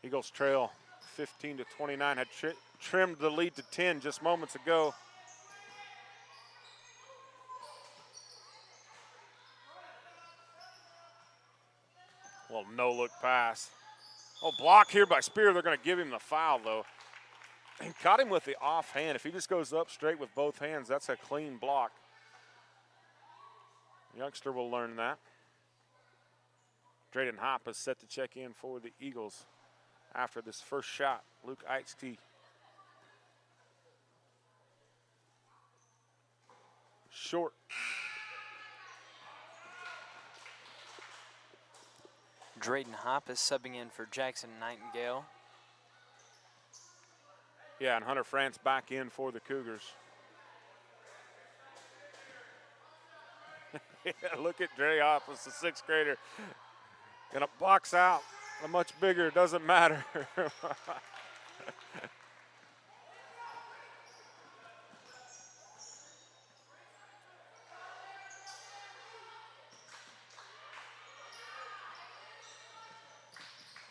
Eagles trail 15-29. Had trimmed the lead to 10 just moments ago. Well, no-look pass. Oh, block here by Spear. They're going to give him the foul, though. And caught him with the offhand. If he just goes up straight with both hands, that's a clean block. Youngster will learn that. Drayden Hopp is set to check in for the Eagles after this first shot. Luke Eitzke. Short. Drayden Hopp is subbing in for Jackson Nightingale. Yeah, and Hunter France back in for the Cougars. Yeah, look at Dre Hoppus, the 6th grader. Gonna box out a much bigger, doesn't matter.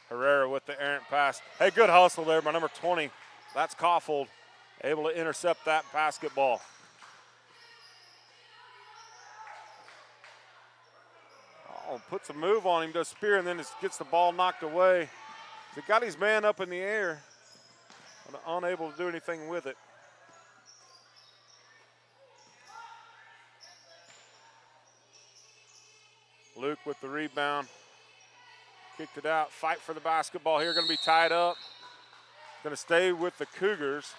Herrera with the errant pass. Hey, good hustle there by number 20. That's Koffold, able to intercept that basketball. Oh, puts a move on him, does Spear, and then gets the ball knocked away. He got his man up in the air, but unable to do anything with it. Luke with the rebound. Kicked it out. Fight for the basketball here. Going to be tied up. Going to stay with the Cougars.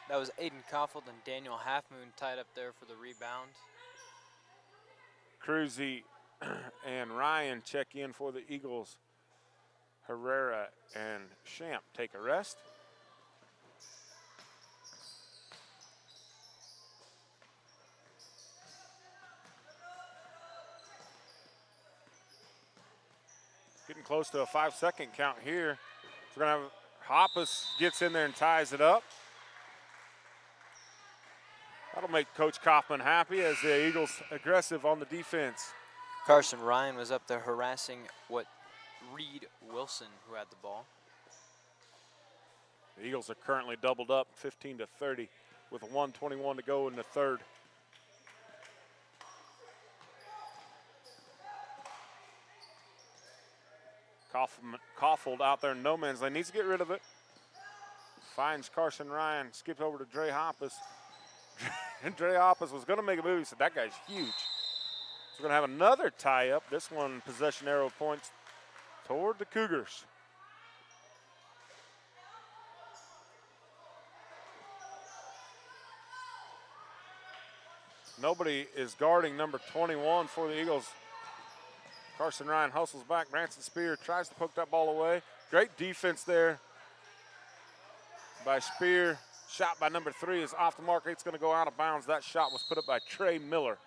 That was Aiden Koffold and Daniel Halfmoon tied up there for the rebound. Cruzy and Ryan check in for the Eagles. Herrera and Champ take a rest. Getting close to a 5-second count here. So we're going to have Hoppus gets in there and ties it up. That'll make Coach Kaufman happy as the Eagles aggressive on the defense. Carson Ryan was up there harassing Reed Wilson, who had the ball. The Eagles are currently doubled up 15-30 with 1:21 to go in the third. Koffold out there in no man's lane. Needs to get rid of it. Finds Carson Ryan. Skips over to Dre Hoppus. And Dre Hoppus was going to make a move. He said, that guy's huge. So we're going to have another tie-up. This one, possession arrow points toward the Cougars. Nobody is guarding number 21 for the Eagles. Carson Ryan hustles back. Branson Spear tries to poke that ball away. Great defense there by Spear. Shot by number 3 is off the mark. It's going to go out of bounds. That shot was put up by Trey Miller.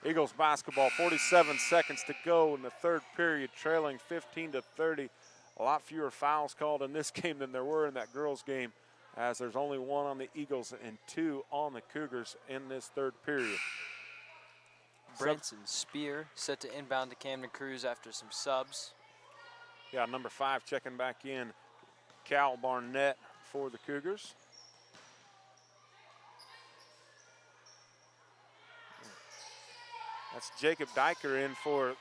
Eagles basketball, 47 seconds to go in the third period, trailing 15-30. A lot fewer fouls called in this game than there were in that girls' game, as there's only 1 on the Eagles and 2 on the Cougars in this third period. Branson Spear set to inbound to Camden Cruz after some subs. Yeah, number 5 checking back in, Cal Barnett for the Cougars. That's Jacob Diker in for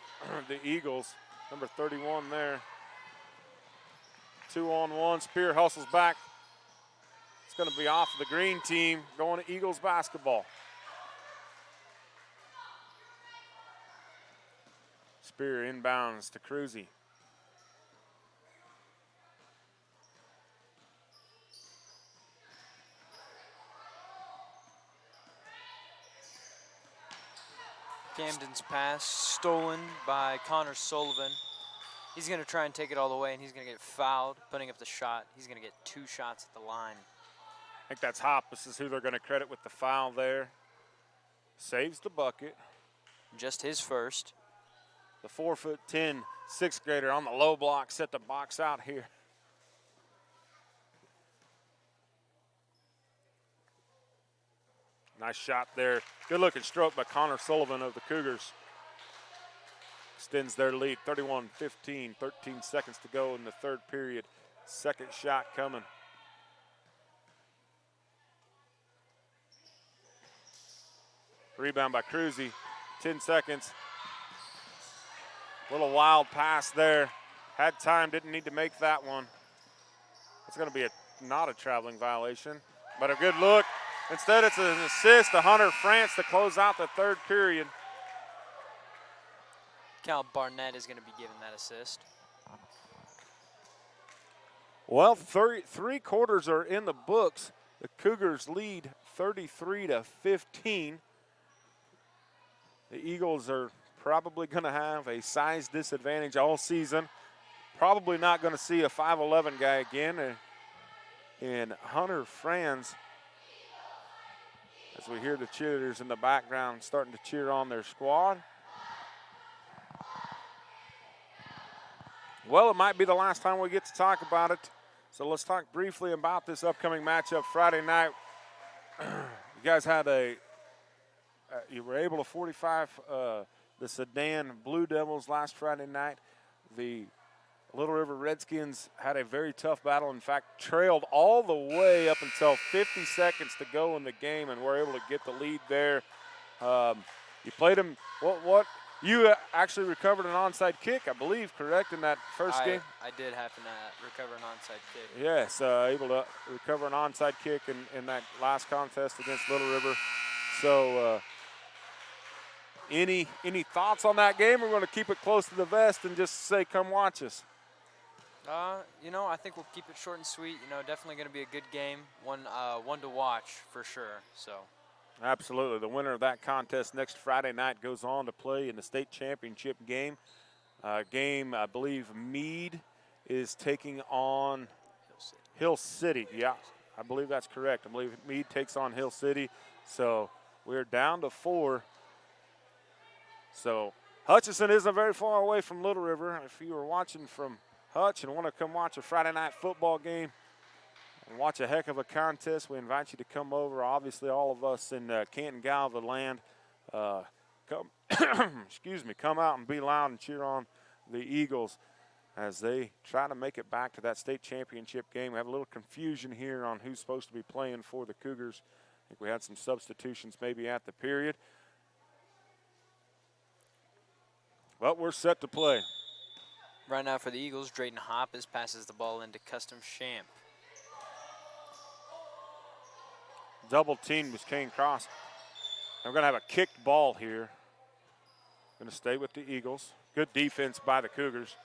the Eagles, number 31 there. 2-on-1, Spear hustles back. It's going to be off the green team, going to Eagles basketball. Spear inbounds to Cruzy. Camden's pass stolen by Connor Sullivan. He's going to try and take it all the way, and he's going to get fouled, putting up the shot. He's going to get 2 shots at the line. I think that's Hoppus is who they're going to credit with the foul there. Saves the bucket. Just his first. The 4'10" 6th grader on the low block set the box out here. Nice shot there. Good looking stroke by Connor Sullivan of the Cougars. Extends their lead, 31-15, 13 seconds to go in the 3rd period. Second shot coming. Rebound by Cruzy, 10 seconds. Little wild pass there. Had time, didn't need to make that one. It's going to be not a traveling violation, but a good look. Instead, it's an assist to Hunter France to close out the 3rd period. Cal Barnett is going to be given that assist. Well, 3 quarters are in the books. The Cougars lead 33-15. The Eagles are probably going to have a size disadvantage all season. Probably not going to see a 5'11" guy again. And Hunter Franz, as we hear the cheerleaders in the background starting to cheer on their squad. Well, it might be the last time we get to talk about it. So let's talk briefly about this upcoming matchup Friday night. You guys had you were able to 45 the Sedan Blue Devils last Friday night. The Little River Redskins had a very tough battle. In fact, trailed all the way up until 50 seconds to go in the game and were able to get the lead there. You played them, you actually recovered an onside kick, I believe, correct, in that first game? I did happen to recover an onside kick. Yes, able to recover an onside kick in that last contest against Little River. So any thoughts on that game? We're going to keep it close to the vest and just say, come watch us. I think we'll keep it short and sweet. Definitely going to be a good game, one to watch for sure. So. Absolutely. The winner of that contest next Friday night goes on to play in the state championship game. I believe Meade is taking on Hill City. Yeah, I believe that's correct. I believe Meade takes on Hill City. So we're down to 4. So Hutchinson isn't very far away from Little River. If you were watching from Hutch and want to come watch a Friday night football game and watch a heck of a contest, we invite you to come over. Obviously, all of us in Canton-Galva land, come out and be loud and cheer on the Eagles as they try to make it back to that state championship game. We have a little confusion here on who's supposed to be playing for the Cougars. I think we had some substitutions maybe at the period. But we're set to play. Right now for the Eagles, Drayton Hoppus passes the ball into Custom Champ. Double team was Kane Cross. We're going to have a kicked ball here. Going to stay with the Eagles. Good defense by the Cougars.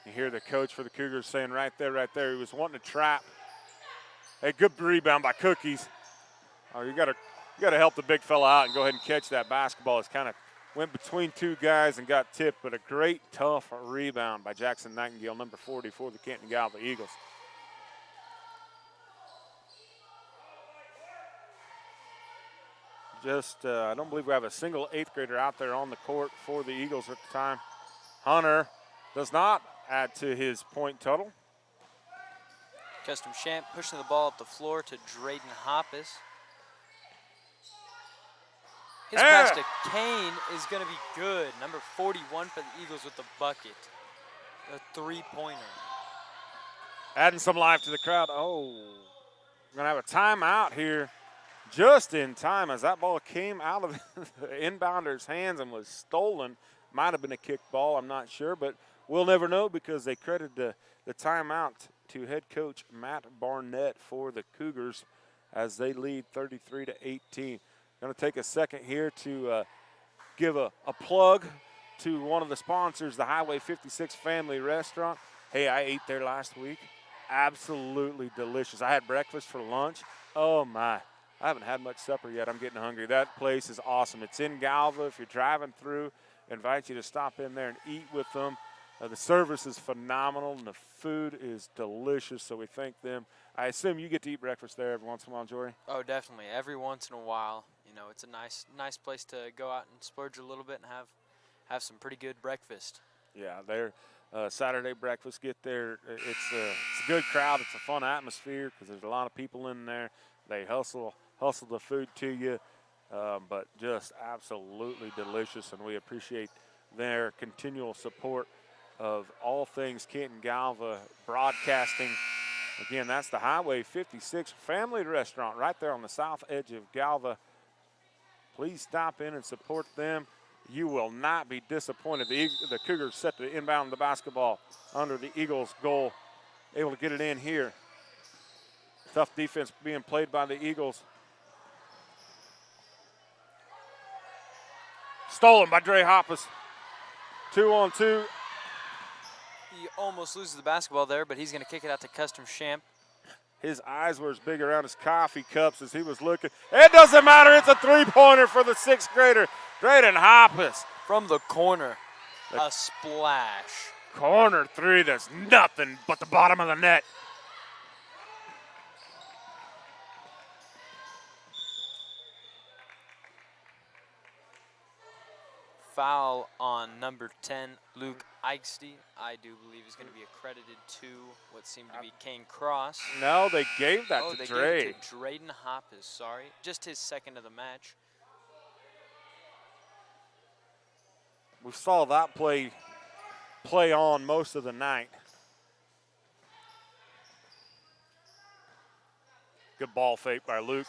You hear the coach for the Cougars saying right there, he was wanting to trap. Hey, good rebound by Cookies. Oh, you got to help the big fella out and go ahead and catch that basketball. It's kind of went between 2 guys and got tipped, but a great, tough rebound by Jackson Nightingale, number 40 for the Canton-Galva Eagles. I don't believe we have a single 8th grader out there on the court for the Eagles at the time. Hunter does not add to his point total. Custom Champ pushing the ball up the floor to Drayden Hoppus. His pass to Kane is going to be good. Number 41 for the Eagles with the bucket. A three-pointer. Adding some life to the crowd. Oh, we're going to have a timeout here just in time as that ball came out of the inbounder's hands and was stolen. Might have been a kick ball, I'm not sure, but we'll never know because they credited the timeout to head coach Matt Barnett for the Cougars as they lead 33-18. Going to take a second here to give a plug to one of the sponsors, the Highway 56 Family Restaurant. Hey, I ate there last week. Absolutely delicious. I had breakfast for lunch. Oh, my. I haven't had much supper yet. I'm getting hungry. That place is awesome. It's in Galva. If you're driving through, I invite you to stop in there and eat with them. The service is phenomenal, and the food is delicious, so we thank them. I assume you get to eat breakfast there every once in a while, Jory? Oh, definitely. Every once in a while. You know, it's a nice place to go out and splurge a little bit and have some pretty good breakfast. Yeah, their Saturday breakfast, get there. It's a good crowd. It's a fun atmosphere because there's a lot of people in there. They hustle the food to you, but just absolutely delicious, and we appreciate their continual support of all things Canton-Galva broadcasting. Again, that's the Highway 56 Family Restaurant right there on the south edge of Galva. Please stop in and support them. You will not be disappointed. The Cougars set to inbound the basketball under the Eagles' goal. Able to get it in here. Tough defense being played by the Eagles. Stolen by Dre Hoppus. 2-on-2. He almost loses the basketball there, but he's going to kick it out to Custom Champ. His eyes were as big around his coffee cups as he was looking. It doesn't matter. It's a three-pointer for the sixth grader, Drayden Hoppus. From the corner, a splash. Corner three, that's nothing but the bottom of the net. Foul on number 10, Luke Eichste. I do believe is going to be accredited to what seemed to be Kane Cross. No, they gave that to they Dre. gave it to Drayden Hoppus, sorry. Just his second of the match. We saw that play on most of the night. Good ball fake by Luke.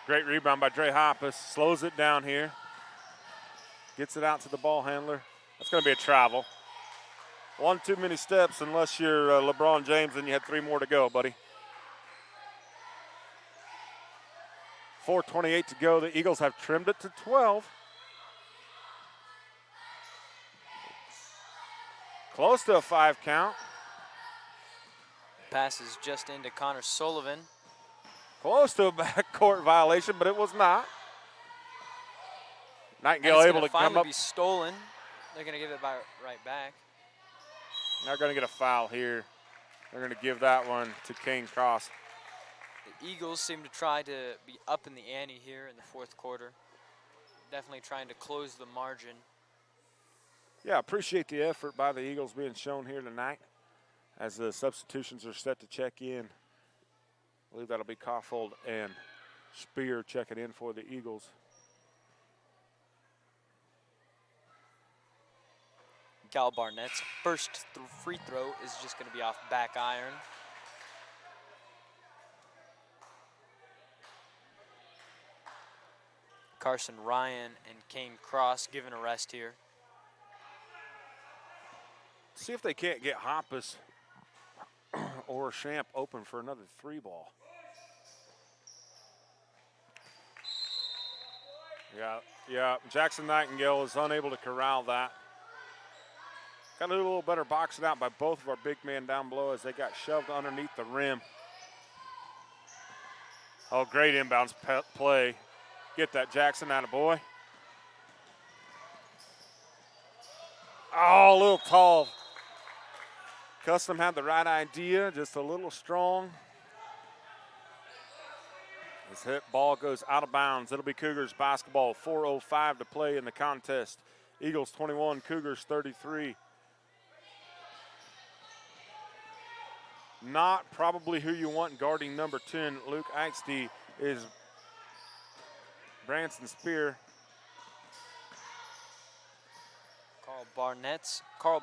Great rebound by Dre Hoppus. Slows it down here. Gets it out to the ball handler. That's going to be a travel. One too many steps unless you're LeBron James and you had 3 more to go, buddy. 4:28 to go. The Eagles have trimmed it to 12. Close to a 5 count. Passes just into Connor Sullivan. Close to a backcourt violation, but it was not. Nightingale able to come up. Be stolen. They're going to give it right back. They're going to get a foul here. They're going to give that one to Kane Cross. The Eagles seem to try to be up in the ante here in the fourth quarter. Definitely trying to close the margin. Yeah, appreciate the effort by the Eagles being shown here tonight as the substitutions are set to check in. I believe that'll be Koffold and Spear checking in for the Eagles. Cal Barnett's first free throw is just going to be off back iron. Carson Ryan and Kane Cross given a rest here. See if they can't get Hoppus or Champ open for another 3-ball. Yeah, Jackson Nightingale is unable to corral that. Got a little better boxing out by both of our big men down below as they got shoved underneath the rim. Oh, great inbounds play. Get that, Jackson, attaboy. Oh, a little tall. Custom had the right idea, just a little strong. This hit ball goes out of bounds. It'll be Cougars basketball. 4:05 to play in the contest. Eagles 21, Cougars 33. not probably who you want guarding number 10. Luke Eichste is Branson Spear. Carl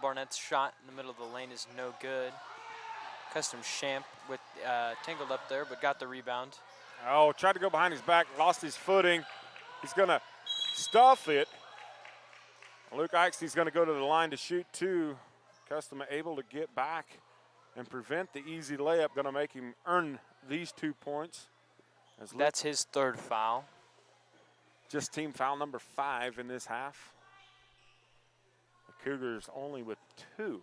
Barnett's shot in the middle of the lane is no good. Custom Champ with tangled up there, but got the rebound. Oh, tried to go behind his back, lost his footing. He's going to stuff it. Luke Eichste's going to go to the line to shoot two. Custom able to get back and prevent the easy layup. Going to make him earn these 2 points. That's his third foul. Just team foul number 5 in this half. The Cougars only with 2.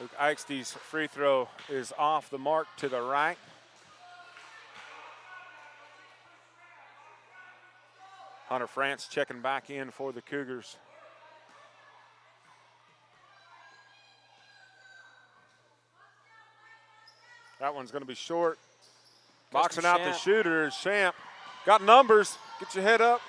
Luke Eichste's free throw is off the mark to the right. Hunter France checking back in for the Cougars. That one's going to be short. Boxing out the shooter is Champ. Got numbers. Get your head up.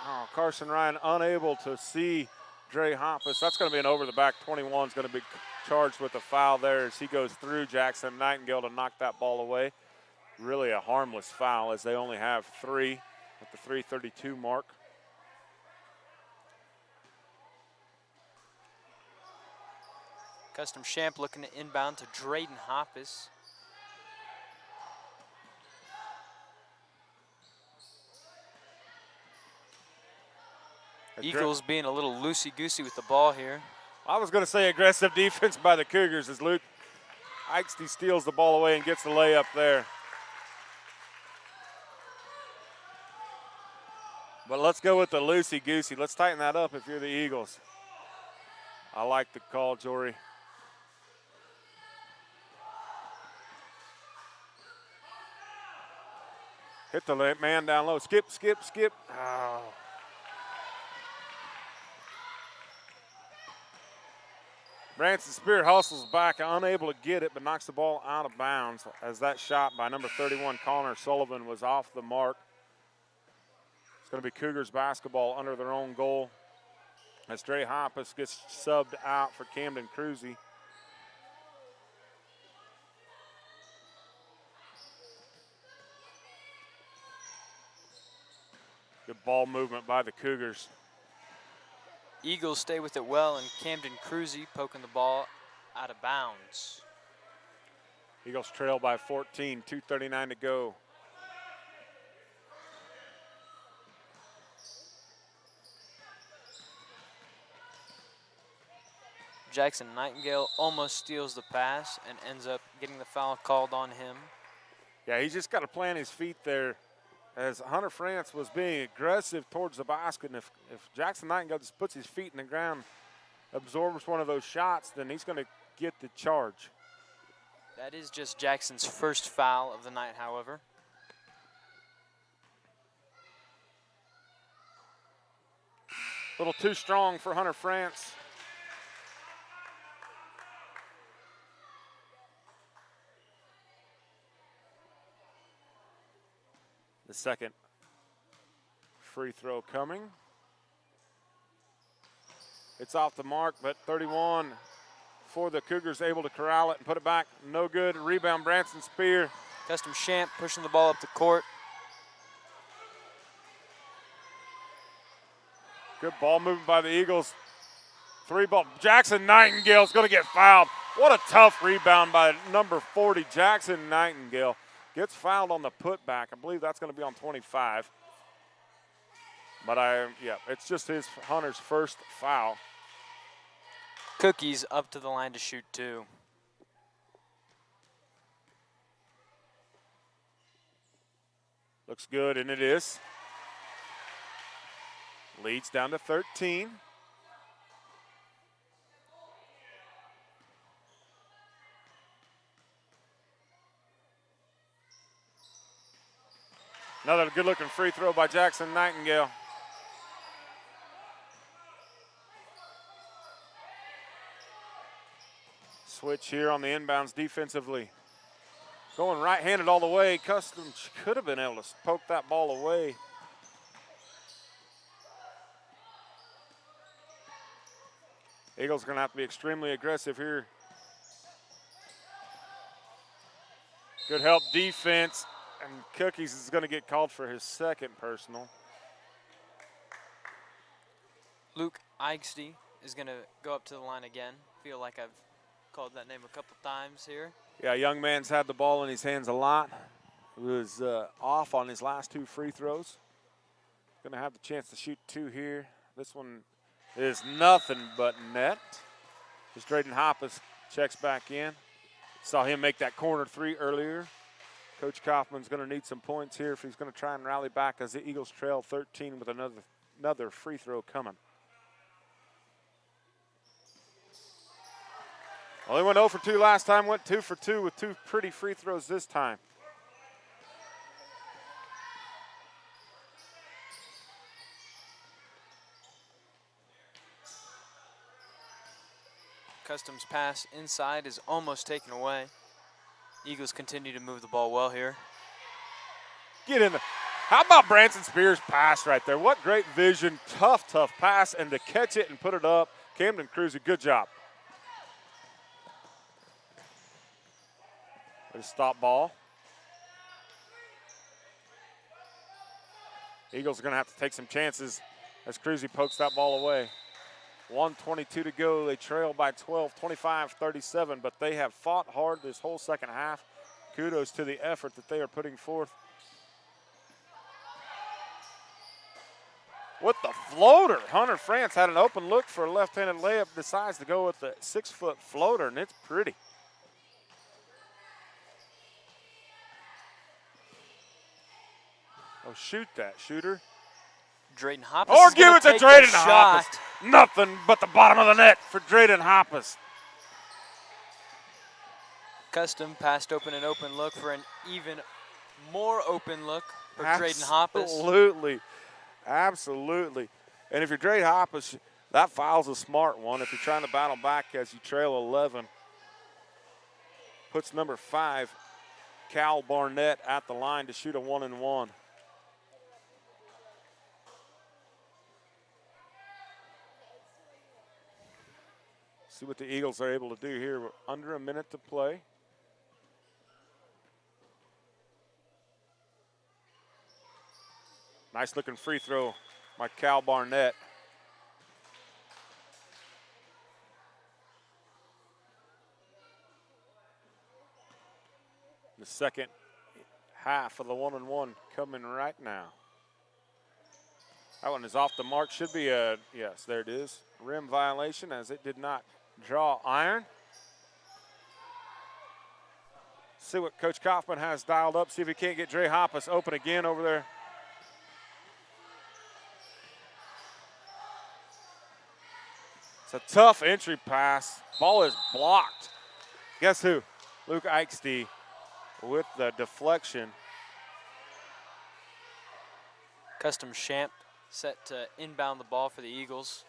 Oh, Carson Ryan unable to see Dre Hoppus. That's going to be an over-the-back. 21 is going to be charged with a foul there as he goes through Jackson Nightingale to knock that ball away. Really a harmless foul as they only have 3 at the 3:32 mark. Custom Champ looking to inbound to Drayden Hoppus. Eagles being a little loosey-goosey with the ball here. I was going to say aggressive defense by the Cougars as Luke Eichste steals the ball away and gets the layup there. But let's go with the loosey-goosey. Let's tighten that up if you're the Eagles. I like the call, Jory. Hit the man down low. Skip, skip, skip. Oh. Branson Spear hustles back, unable to get it, but knocks the ball out of bounds as that shot by number 31, Connor Sullivan, was off the mark. It's going to be Cougars basketball under their own goal as Dre Hoppus gets subbed out for Camden Cruzy. Good ball movement by the Cougars. Eagles stay with it well, and Camden Cruzy poking the ball out of bounds. Eagles trail by 14, 2:39 to go. Jackson Nightingale almost steals the pass and ends up getting the foul called on him. Yeah, he's just got to plant his feet there as Hunter France was being aggressive towards the basket. And if Jackson Nightingale just puts his feet in the ground, absorbs one of those shots, then he's going to get the charge. That is just Jackson's first foul of the night, however. A little too strong for Hunter France. The second free throw coming. It's off the mark, but 31 for the Cougars, able to corral it and put it back. No good. Rebound, Branson Spear. Custom Champ pushing the ball up the court. Good ball movement by the Eagles. 3 ball. Jackson Nightingale's going to get fouled. What a tough rebound by number 40, Jackson Nightingale. Gets fouled on the putback. I believe that's going to be on 25. But it's just Hunter's first foul. Cookies up to the line to shoot 2. Looks good, and it is. Leads down to 13. Another good-looking free throw by Jackson Nightingale. Switch here on the inbounds defensively. Going right-handed all the way. Custom could have been able to poke that ball away. Eagles are going to have to be extremely aggressive here. Good help defense, and Cookies is going to get called for his second personal. Luke Eichste is going to go up to the line again. Feel like I've called that name a couple times here. Yeah, young man's had the ball in his hands a lot. He was off on his last 2 free throws. Going to have the chance to shoot 2 here. This one is nothing but net. As Drayden Hoppus checks back in. Saw him make that corner 3 earlier. Coach Kaufman's going to need some points here if he's going to try and rally back as the Eagles trail 13 with another free throw coming. Well, he went 0 for 2 last time, went 2 for 2 with 2 pretty free throws this time. Custom's pass inside is almost taken away. Eagles continue to move the ball well here. Get in there. How about Branson Spears' pass right there? What great vision, tough pass, and to catch it and put it up. Camden Cruzy, good job. There's a stop ball. Eagles are going to have to take some chances as Cruzy pokes that ball away. 1:22 to go. They trail by 12, 25-37, but they have fought hard this whole second half. Kudos to the effort that they are putting forth. With the floater, Hunter France had an open look for a left-handed layup, decides to go with the 6-foot floater, and it's pretty. Oh, shoot that, shooter. Drayden Hoppus Or is give it to take the Drayden shot. Hoppus. Nothing but the bottom of the net for Drayden Hoppus. Custom passed open an open look for an even more open look for Drayden Hoppus. Absolutely. And if you're Drayden Hoppus, that foul's a smart one. If you're trying to battle back as you trail 11, puts number 5, Cal Barnett, at the line to shoot a 1-and-1. See what the Eagles are able to do here. We're under a minute to play. Nice looking free throw by Cal Barnett. The second half of the 1-and-1 coming right now. That one is off the mark. Should be a, yes, there it is. Rim violation as it did not draw iron. See what Coach Kaufman has dialed up. See if he can't get Dre Hoppus open again over there. It's a tough entry pass. Ball is blocked. Guess who? Luke Eichste with the deflection. Custom Champ set to inbound the ball for the Eagles.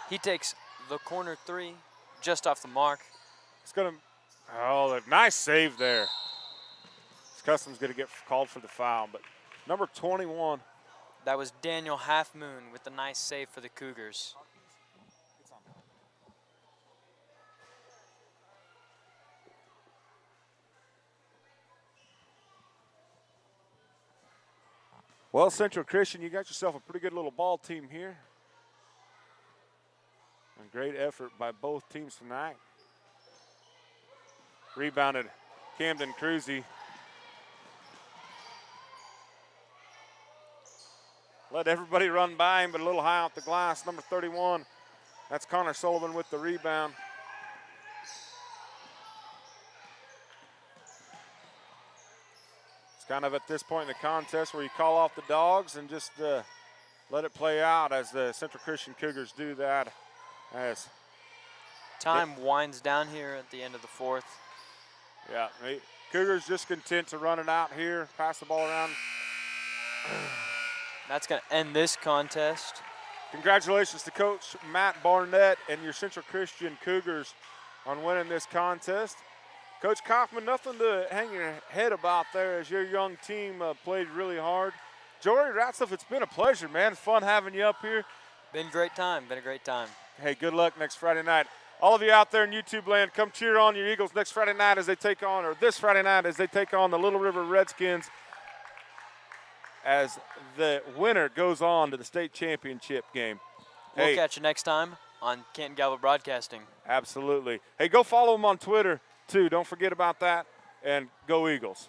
He takes the corner 3 just off the mark. It's going to, oh, a nice save there. Custom's going to get called for the foul, but number 21. That was Daniel Half Moon with the nice save for the Cougars. Well, Central Christian, you got yourself a pretty good little ball team here. And great effort by both teams tonight. Rebounded Camden Cruzy. Let everybody run by him, but a little high off the glass. Number 31, that's Connor Sullivan with the rebound. It's kind of at this point in the contest where you call off the dogs and just let it play out as the Central Christian Cougars do that. As time winds down here at the end of the 4th. Yeah, Cougars just content to run it out here, pass the ball around. That's going to end this contest. Congratulations to Coach Matt Barnett and your Central Christian Cougars on winning this contest. Coach Kaufman, nothing to hang your head about there as your young team played really hard. Jory Ratliff, it's been a pleasure, man. It's fun having you up here. Been a great time. Been a great time. Hey, good luck next Friday night. All of you out there in YouTube land, come cheer on your Eagles next Friday night as they take on, or this Friday night as they take on the Little River Redskins, as the winner goes on to the state championship game. We'll catch you next time on Canton-Galva Broadcasting. Absolutely. Hey, go follow them on Twitter, too. Don't forget about that, and go Eagles.